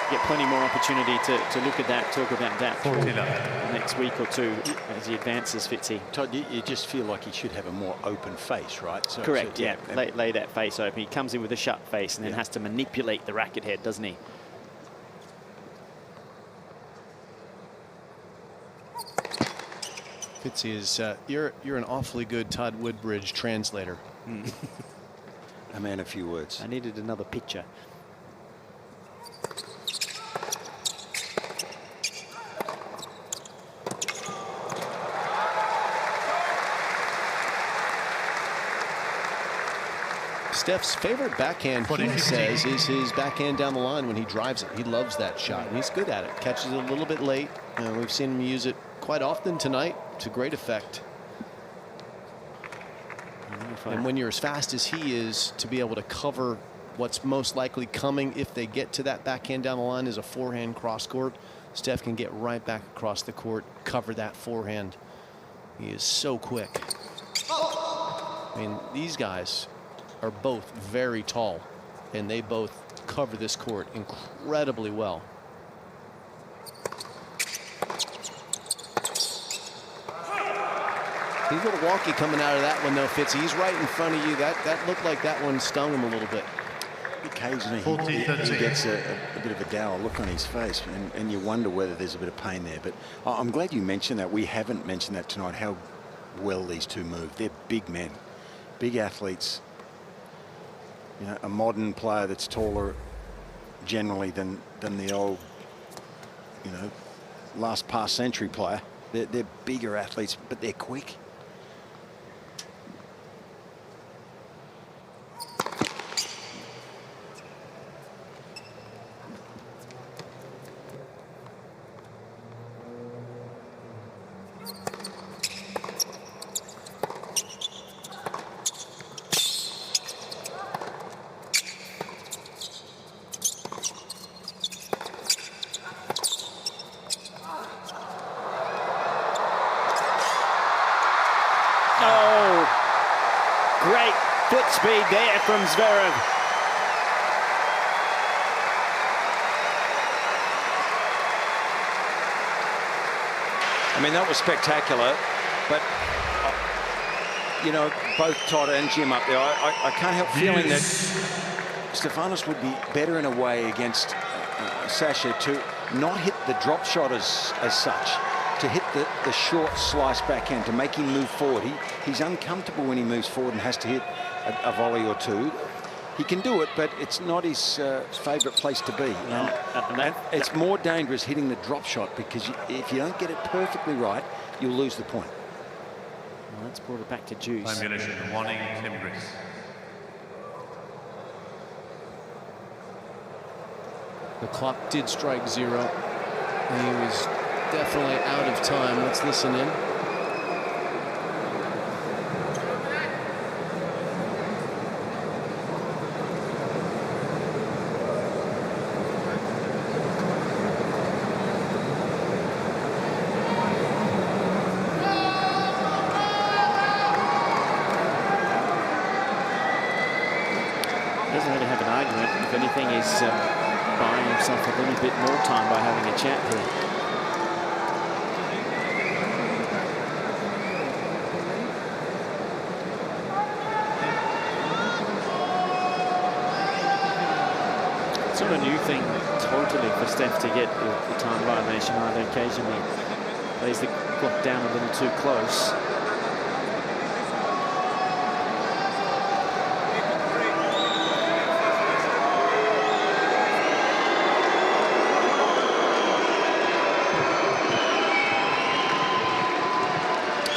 get plenty more opportunity to look at that, talk about that for the next week or two as he advances, Fitzy. Todd, you just feel like he should have a more open face, right? So, correct, yeah. Lay that face open. He comes in with a shut face and then has to manipulate the racket head, doesn't he? Fitzy is you're an awfully good Todd Woodbridge translator. A man of few words. I needed another picture. Steph's favorite backhand, he says, is his backhand down the line when he drives it. He loves that shot, and he's good at it. Catches it a little bit late. We've seen him use it quite often tonight to great effect. And when you're as fast as he is, to be able to cover what's most likely coming if they get to that backhand down the line is a forehand cross court. Steph can get right back across the court, cover that forehand. He is so quick. I mean, these guys are both very tall, and they both cover this court incredibly well. He's a little wonky coming out of that one, though, Fitzy. He's right in front of you. That looked like that one stung him a little bit. Occasionally he gets a bit of a dour look on his face, and you wonder whether there's a bit of pain there. But I'm glad you mentioned that. We haven't mentioned that tonight, how well these two move. They're big men, big athletes. You know, a modern player that's taller generally than the old, you know, last past century player. They're bigger athletes, but they're quick. Oh, great foot speed there from Zverev. I mean, that was spectacular, but, you know, both Todd and Jim up there, I can't help feeling that Stefanos would be better in a way against Sasha to not hit the drop shot as such, to hit the short slice backhand, to make him move forward. He's uncomfortable when he moves forward and has to hit a volley or two. He can do it, but it's not his favourite place to be. And it's more dangerous hitting the drop shot, because if you don't get it perfectly right, you'll lose the point. Well, that's brought it back to juice. Simulation warning, Tim Brice. The clock did strike 0. And he was definitely out of time. Let's listen in. Doesn't really have an argument. If anything, he's buying himself a little bit more time by having a chat here. It's not a new thing totally for Steph to get the time violation either. Occasionally plays the clock down a little too close.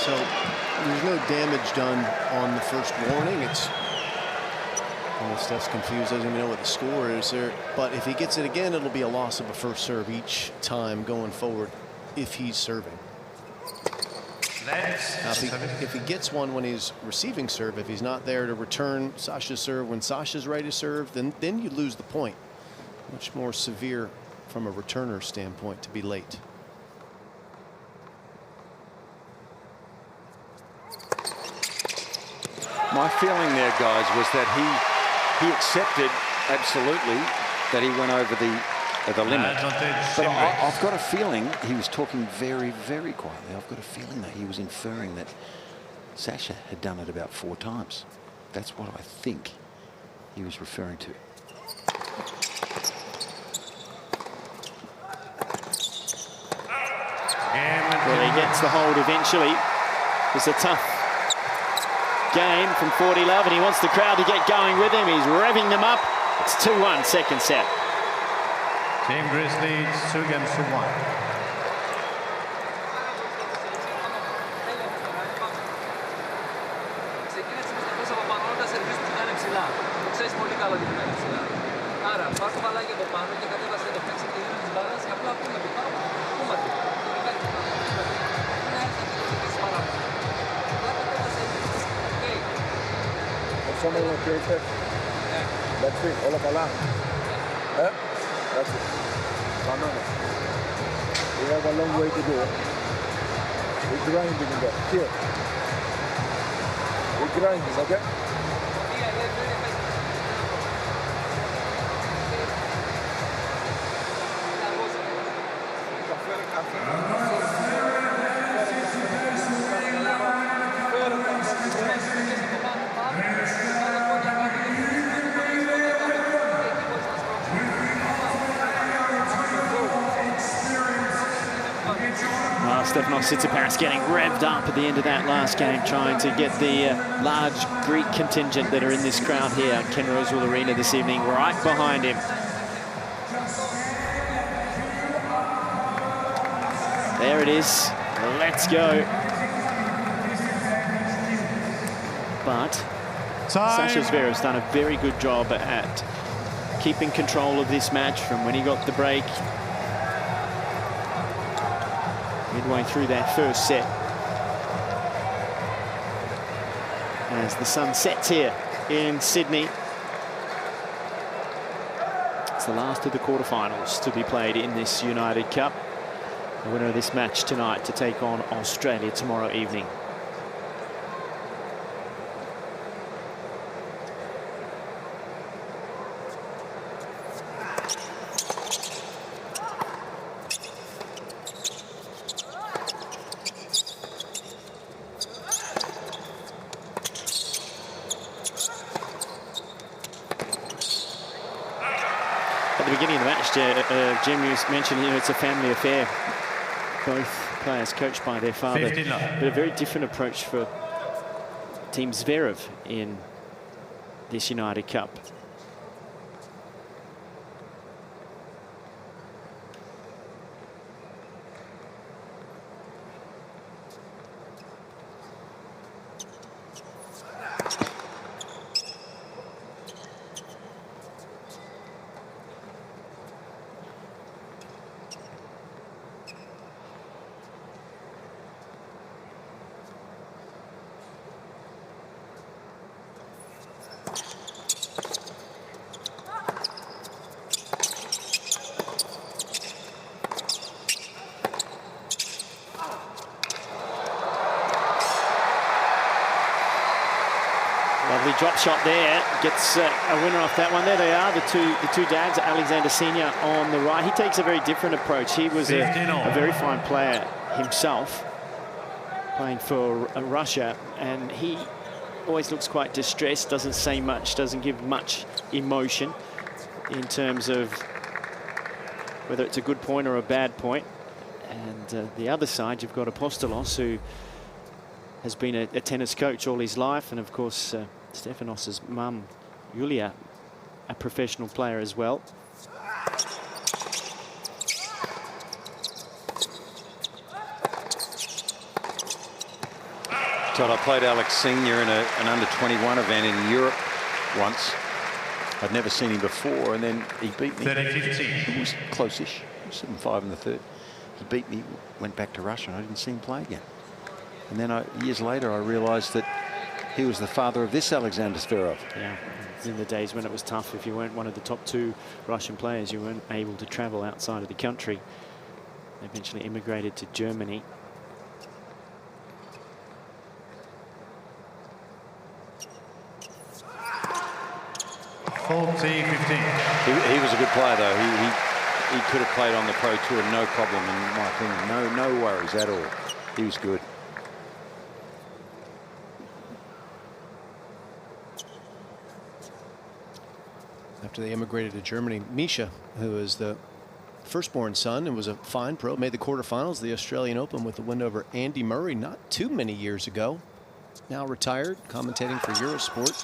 So there's no damage done on the first warning. It's, Steph's confused, doesn't even know what the score is there. But if he gets it again, it'll be a loss of a first serve each time going forward if he's serving. Now, if he gets one when he's receiving serve, if he's not there to return Sasha's serve when Sasha's ready to serve, then you lose the point. Much more severe from a returner standpoint to be late. My feeling there, guys, was that he accepted absolutely that he went over the limit. But I've got a feeling he was talking very, very quietly. I've got a feeling that he was inferring that Sasha had done it about 4 times. That's what I think he was referring to. Well, he gets the hold eventually. It's a tough game from 40 Love, and he wants the crowd to get going with him. He's revving them up. It's 2-1 second set. Team Brice leads 2-1. Άρα, πάρ' το μπαλάκι από πάνω και κατέβασε το παίξει και γύρω της μπάλας και απλά πούμε το πάνω, κούματε. Someone located. That's it. Όλα καλά. That's it. Banana. We have a long way to go. We're grinding in there. Here. We're grinding, okay? Stefanos Tsitsipas getting revved up at the end of that last game, trying to get the large Greek contingent that are in this crowd here at Ken Rosewall Arena this evening right behind him. There it is. Let's go. But Sasha Zverev's done a very good job at keeping control of this match from when he got the break. Midway through that first set. As the sun sets here in Sydney. It's the last of the quarterfinals to be played in this United Cup. The winner of this match tonight to take on Australia tomorrow evening. At the beginning of the match, Jim, you mentioned, it's a family affair. Both players coached by their father, but a very different approach for Team Zverev in this United Cup. Lovely drop shot there, gets a winner off that one. There they are, the two dads, Alexander Senior on the right. He takes a very different approach. He was a very fine player himself, playing for Russia, and he always looks quite distressed, doesn't say much, doesn't give much emotion in terms of whether it's a good point or a bad point. And the other side, you've got Apostolos, who has been a tennis coach all his life, and of course Stefanos' mum, Yulia, a professional player as well. Todd, I played Alex Senior in an under-21 event in Europe once. I'd never seen him before, and then he beat me. It was close-ish, 7-5 in the third. He beat me, went back to Russia, and I didn't see him play again. And then years later, I realised that he was the father of this Alexander Zverev. Yeah, in the days when it was tough. If you weren't one of the top 2 Russian players, you weren't able to travel outside of the country. They eventually immigrated to Germany. He was a good player, though. He could have played on the Pro Tour, no problem, in my opinion. No worries at all. He was good. After they immigrated to Germany, Misha, who is the firstborn son and was a fine pro, made the quarterfinals of the Australian Open with a win over Andy Murray not too many years ago. Now retired, commentating for Eurosport.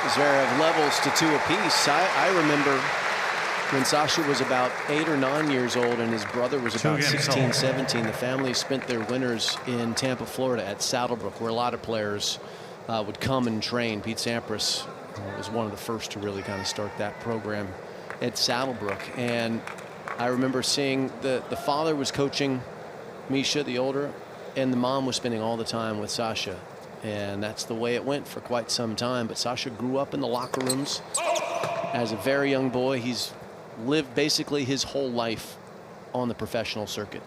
Zverev levels to 2 apiece. I remember when Sasha was about 8 or 9 years old and his brother was about 16, 17, the family spent their winters in Tampa, Florida at Saddlebrook, where a lot of players would come and train. Pete Sampras was one of the first to really kind of start that program at Saddlebrook. And I remember seeing the father was coaching Misha, the older, and the mom was spending all the time with Sasha. And that's the way it went for quite some time. But Sasha grew up in the locker rooms as a very young boy. He's lived basically his whole life on the professional circuit.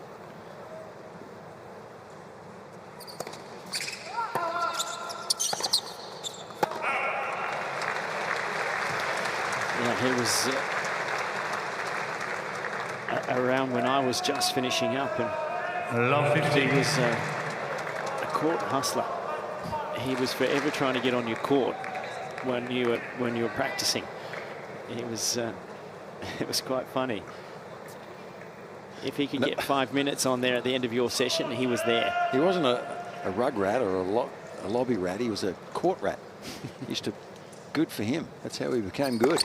Yeah, he was around when I was just finishing up, and he was a court hustler. He was forever trying to get on your court when you were practicing. It was quite funny. If he could get 5 minutes on there at the end of your session, he was there. He wasn't a rug rat or a lobby rat. He was a court rat. Good for him. That's how he became good.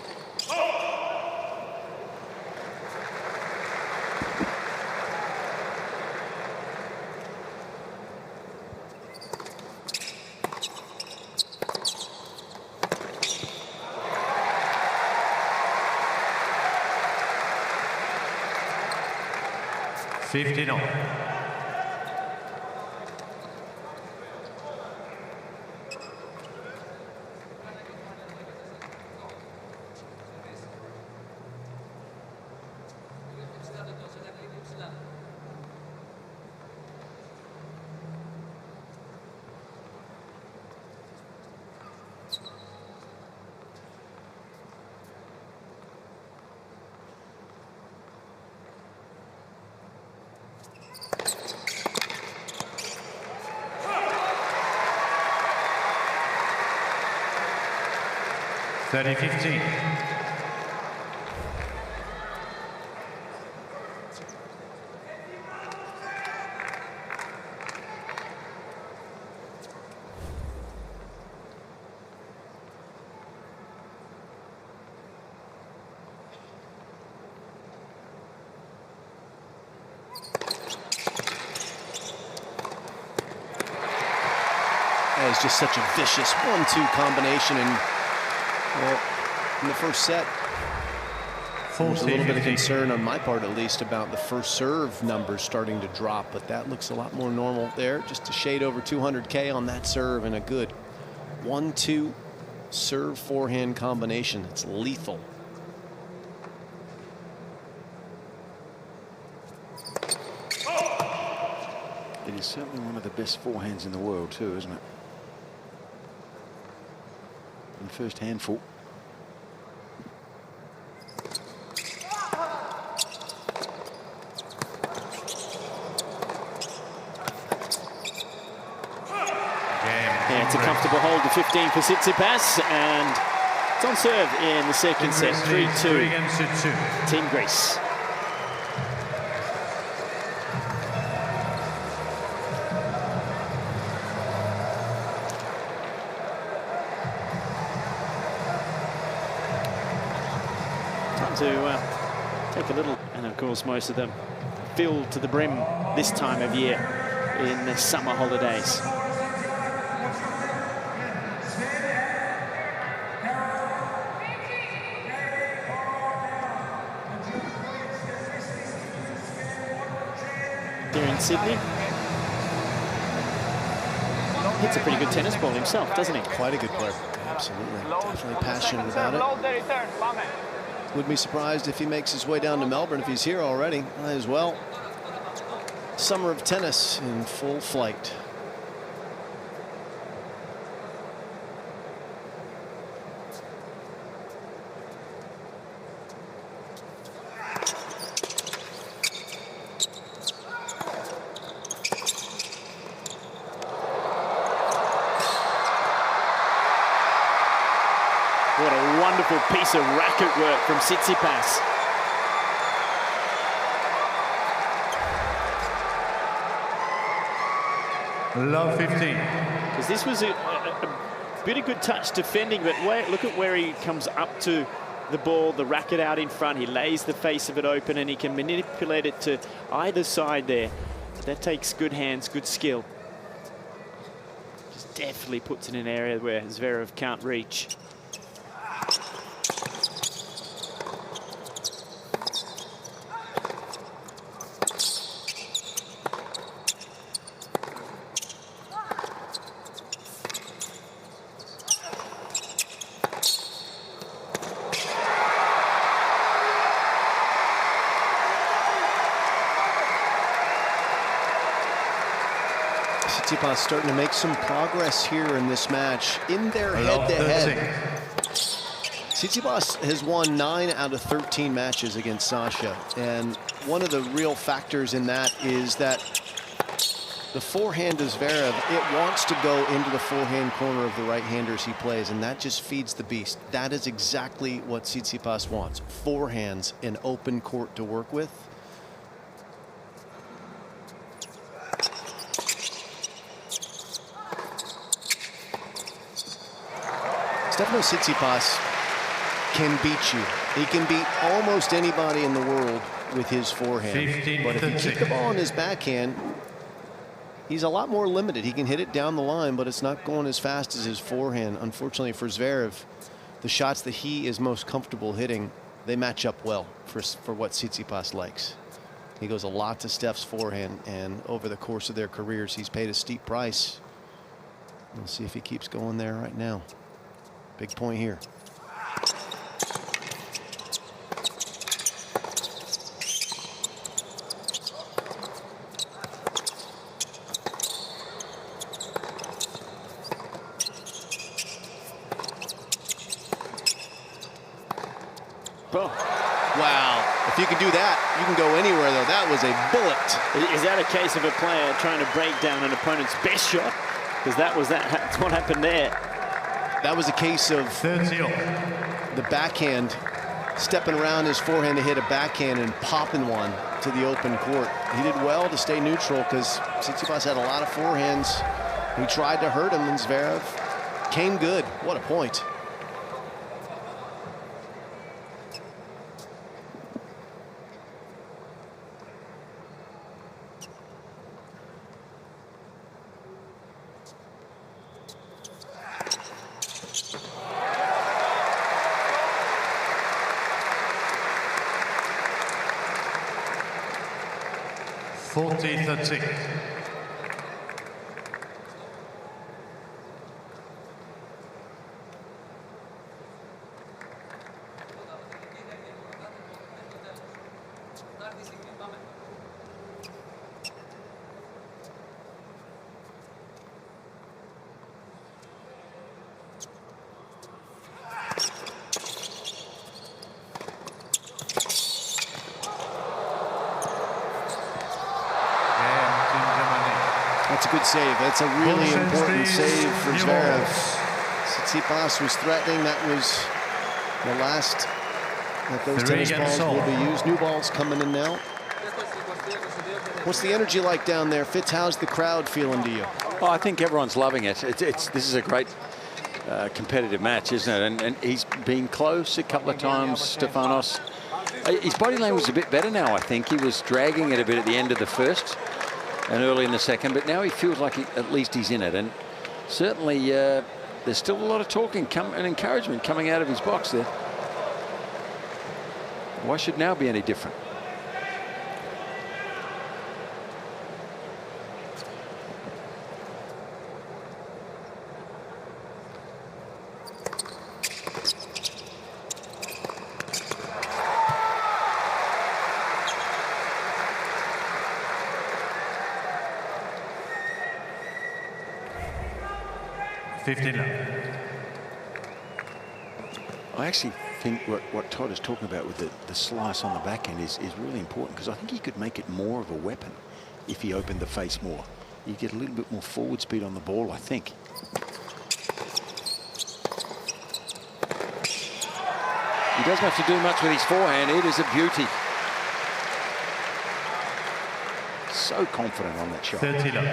30-15. It's just such a vicious 1-2 combination, and well, in the first set, there's a little bit of concern on my part, at least, about the first serve numbers starting to drop, but that looks a lot more normal there. Just a shade over 200K on that serve, and a good 1-2 serve forehand combination. It's lethal. It is certainly one of the best forehands in the world too, isn't it? In the first handful. Yeah, it's a comfortable hold to 15 for Tsitsipas, and it's on serve in the second set, 3-2. Team Greece. To take a little, and of course most of them filled to the brim this time of year in the summer holidays. Here in Sydney, hits a pretty good tennis ball himself, doesn't he? Quite a good player. Absolutely. Definitely passionate about it. Wouldn't be surprised if he makes his way down to Melbourne, if he's here already. Might as well. Summer of tennis in full flight. What a wonderful piece of racket work from Tsitsipas. Love 15. Because this was a bit of good touch defending, but look at where he comes up to the ball, the racket out in front. He lays the face of it open, and he can manipulate it to either side there. That takes good hands, good skill. Just definitely puts it in an area where Zverev can't reach. Tsitsipas starting to make some progress here in this match. In their head-to-head, Tsitsipas has won 9 out of 13 matches against Sasha. And one of the real factors in that is that the forehand of Zverev, it wants to go into the forehand corner of the right-handers he plays, and that just feeds the beast. That is exactly what Tsitsipas wants. Forehands in open court to work with. Stefanos Tsitsipas can beat you. He can beat almost anybody in the world with his forehand. But if you keep the ball in his backhand, he's a lot more limited. He can hit it down the line, but it's not going as fast as his forehand. Unfortunately for Zverev, the shots that he is most comfortable hitting, they match up well for what Tsitsipas likes. He goes a lot to Steph's forehand, and over the course of their careers, he's paid a steep price. We'll see if he keeps going there right now. Big point here. Oh. Wow. If you can do that, you can go anywhere, though. That was a bullet. Is that a case of a player trying to break down an opponent's best shot? Because that's what happened there. That was a case of 30-all. the backhand stepping around his forehand to hit a backhand and popping one to the open court. He did well to stay neutral because Tsitsipas had a lot of forehands. He tried to hurt him, and Zverev came good. What a point. That's a good save. That's a really important save for Zverev. Tsitsipas was threatening. That was the last that those tennis balls will be used. New balls coming in now. What's the energy like down there? Fitz, how's the crowd feeling to you? Oh, I think everyone's loving it. This is a great competitive match, isn't it? And he's been close a couple of times, Stefanos. His body language is a bit better now, I think. He was dragging it a bit at the end of the first and early in the second, but now he feels like at least he's in it. And certainly there's still a lot of talking and encouragement coming out of his box there. Why should now be any different? I actually think what Todd is talking about with the slice on the back end is really important, because I think he could make it more of a weapon if he opened the face more. You get a little bit more forward speed on the ball, I think. He doesn't have to do much with his forehand. It is a beauty. So confident on that shot. 30-love.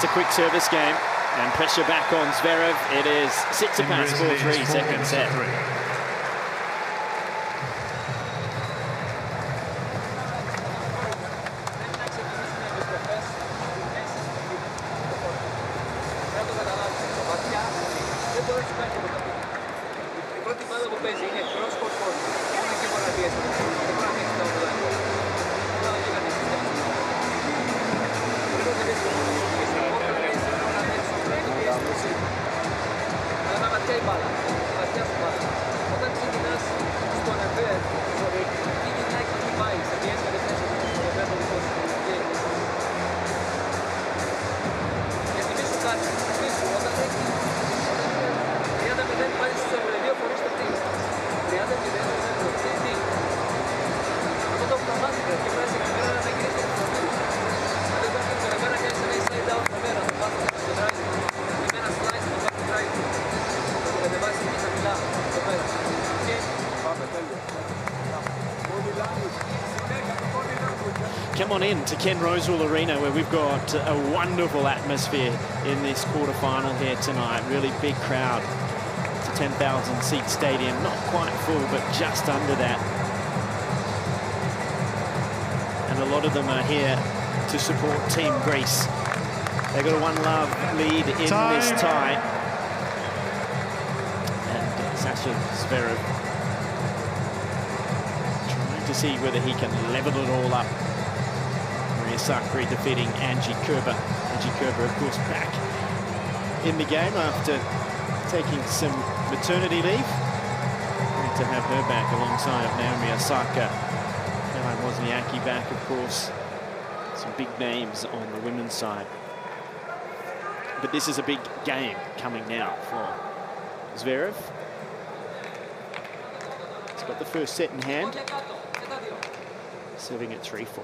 That's a quick service game, and pressure back on Zverev. It is Tsitsipas 4-3, second set. Come on in to Ken Rosewall Arena, where we've got a wonderful atmosphere in this quarterfinal here tonight. Really big crowd. It's a 10,000 seat stadium, not quite full, but just under that. And a lot of them are here to support Team Greece. They've got a 1-love lead in this tie. And Sasha Zverev trying to see whether he can level it all up. Sakri defeating Angie Kerber. Angie Kerber, of course, back in the game after taking some maternity leave. Great to have her back alongside of Naomi Osaka. Caroline Wozniacki back, of course. Some big names on the women's side. But this is a big game coming now for Zverev. He's got the first set in hand. Serving at 3-4.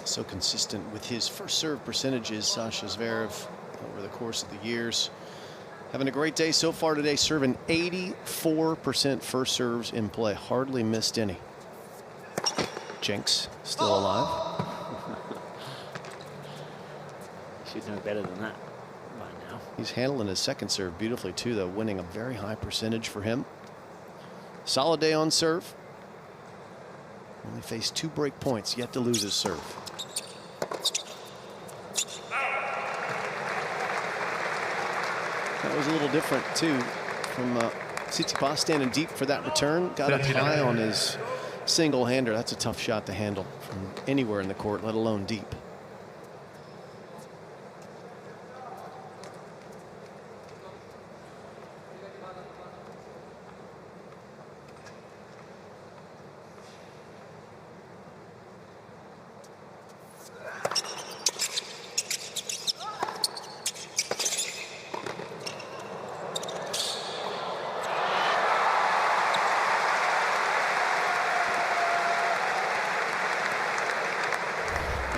So consistent with his first serve percentages, Sasha Zverev, over the course of the years. Having a great day so far today, serving 84% first serves in play. Hardly missed any. Jinx, still alive. Should know better than that by now. He's handling his second serve beautifully too, though, winning a very high percentage for him. Solid day on serve. Only faced 2 break points, yet to lose his serve. That was a little different too from Tsitsipas standing deep for that return. Got up high on his single-hander. That's a tough shot to handle from anywhere in the court, let alone deep.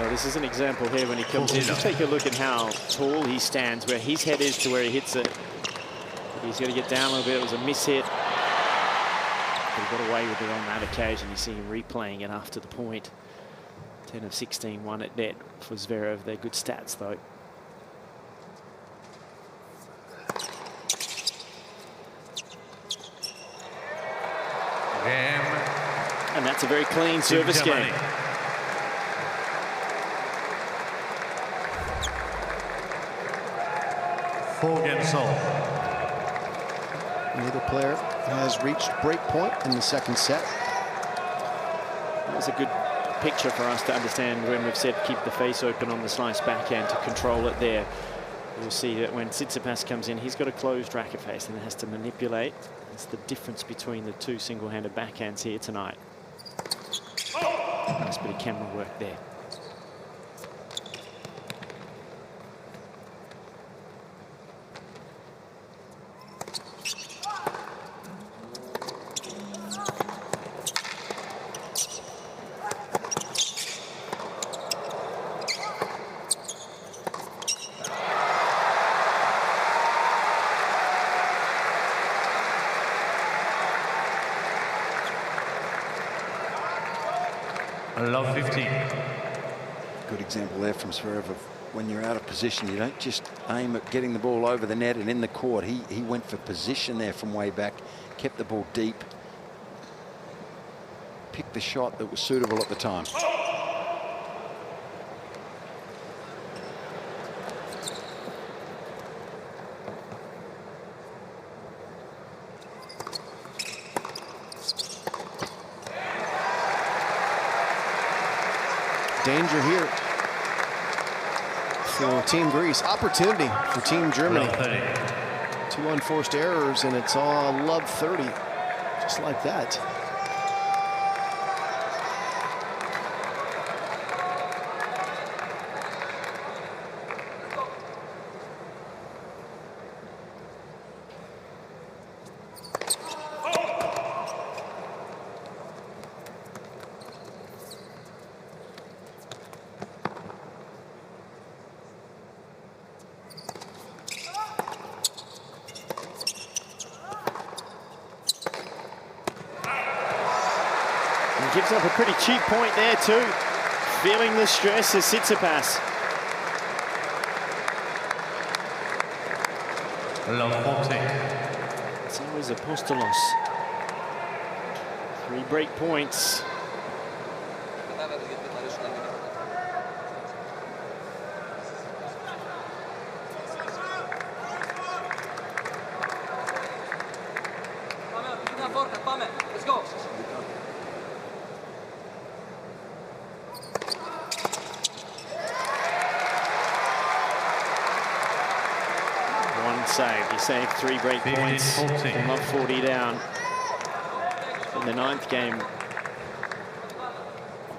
This is an example here when he comes in. Just take a look at how tall he stands, where his head is to where he hits it. He's got to get down a little bit. It was a miss hit. But he got away with it on that occasion. You see him replaying it after the point. 10 of 16, 1 at net for Zverev. They're good stats, though. And that's a very clean service game. Neither player has reached break point in the second set. That was a good picture for us to understand when we've said keep the face open on the slice backhand to control it there. You'll see that when Tsitsipas comes in, he's got a closed racket face and has to manipulate. That's the difference between the 2 single-handed backhands here tonight. Nice bit of camera work there. Love 15. Good example there from Zverev of when you're out of position, you don't just aim at getting the ball over the net and in the court. He went for position there from way back, kept the ball deep, picked the shot that was suitable at the time. Danger here for Team Greece. Opportunity for Team Germany. 2 unforced errors, and it's all love 30, just like that. Gives up a pretty cheap point there too. Feeling the stress is Tsitsipas. So is Apostolos. 3 break points. forte, πάμε. Let's go. One save. He saved 3 break points. Not 40 down. In the 9th game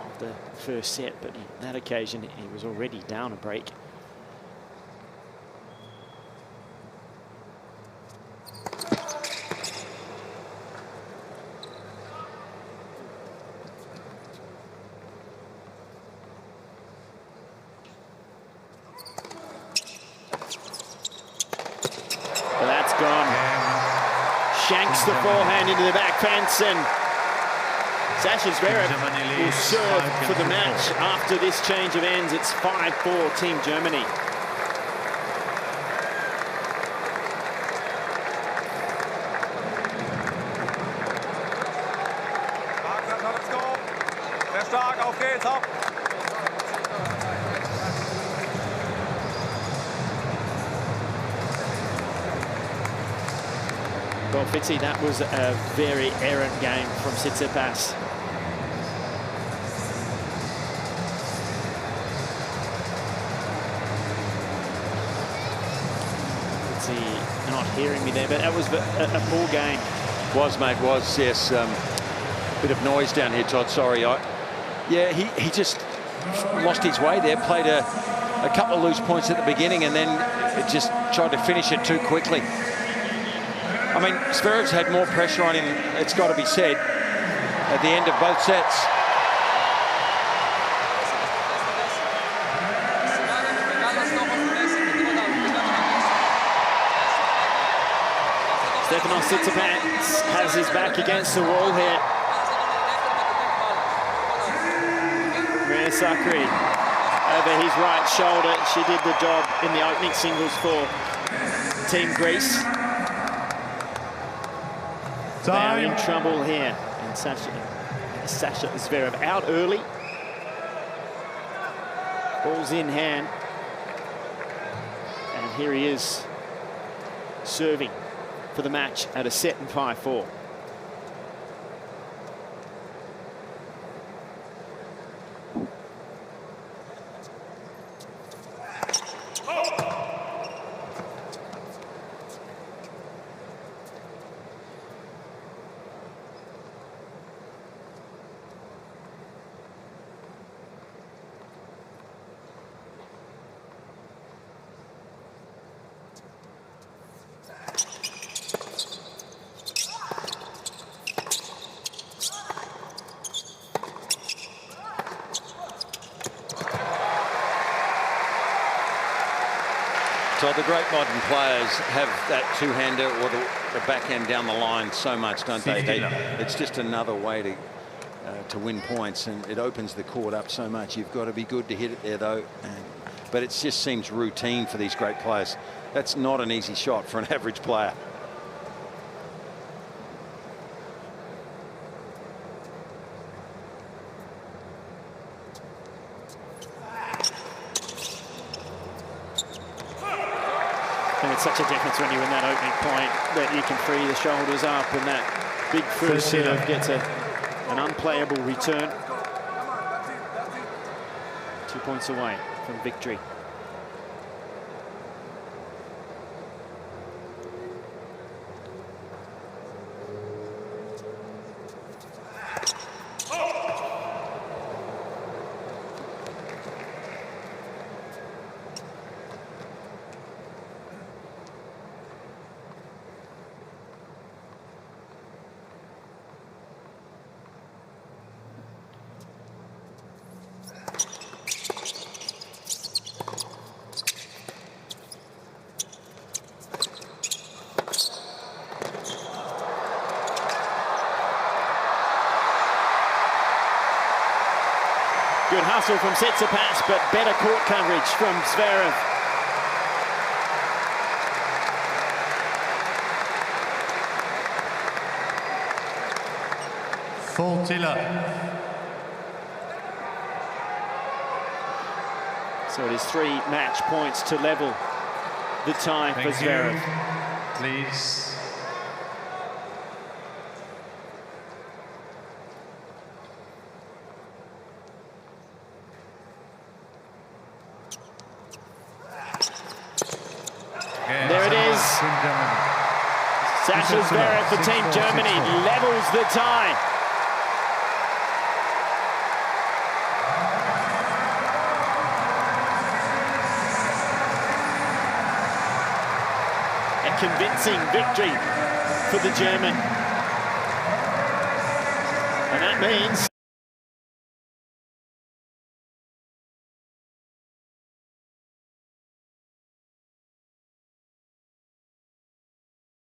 of the first set, but on that occasion he was already down a break. But that's gone. Shanks the forehand into the back fence, and Sasha Zverev will serve for the match after this change of ends. It's 5-4 Team Germany. Sehr stark, auf geht's, hopp! Well, Fitzy, that was a very errant game from Tsitsipas. Fitzy not hearing me there, but that was a poor game. Was, mate, was, yes. Bit of noise down here, Todd, sorry. Yeah, he just lost his way there, played a couple of loose points at the beginning, and then it just tried to finish it too quickly. I mean, Zverev's had more pressure on him, it's got to be said, at the end of both sets. Stefanos Tsitsipas has his back against the wall here. Maria Sakkari over his right shoulder. She did the job in the opening singles for Team Greece. They're in trouble here. And Sasha Zverev out early. Ball's in hand. And here he is serving for the match at a set and 5-4. So the great modern players have that two-hander or the backhand down the line so much, don't they? It's just another way to win points, and it opens the court up so much. You've got to be good to hit it there, though. But it just seems routine for these great players. That's not an easy shot for an average player. And it's such a difference when you win that opening point that you can free the shoulders up, and that big first serve gets an unplayable return. 2 points away from victory. Good hustle from Tsitsipas, but better court coverage from Zverev. Full tiller. So it is 3 match points to level the tie for Zverev. Please. Team Germany. Sasha Zverev for Team Germany levels the tie. A convincing victory for the German. And that means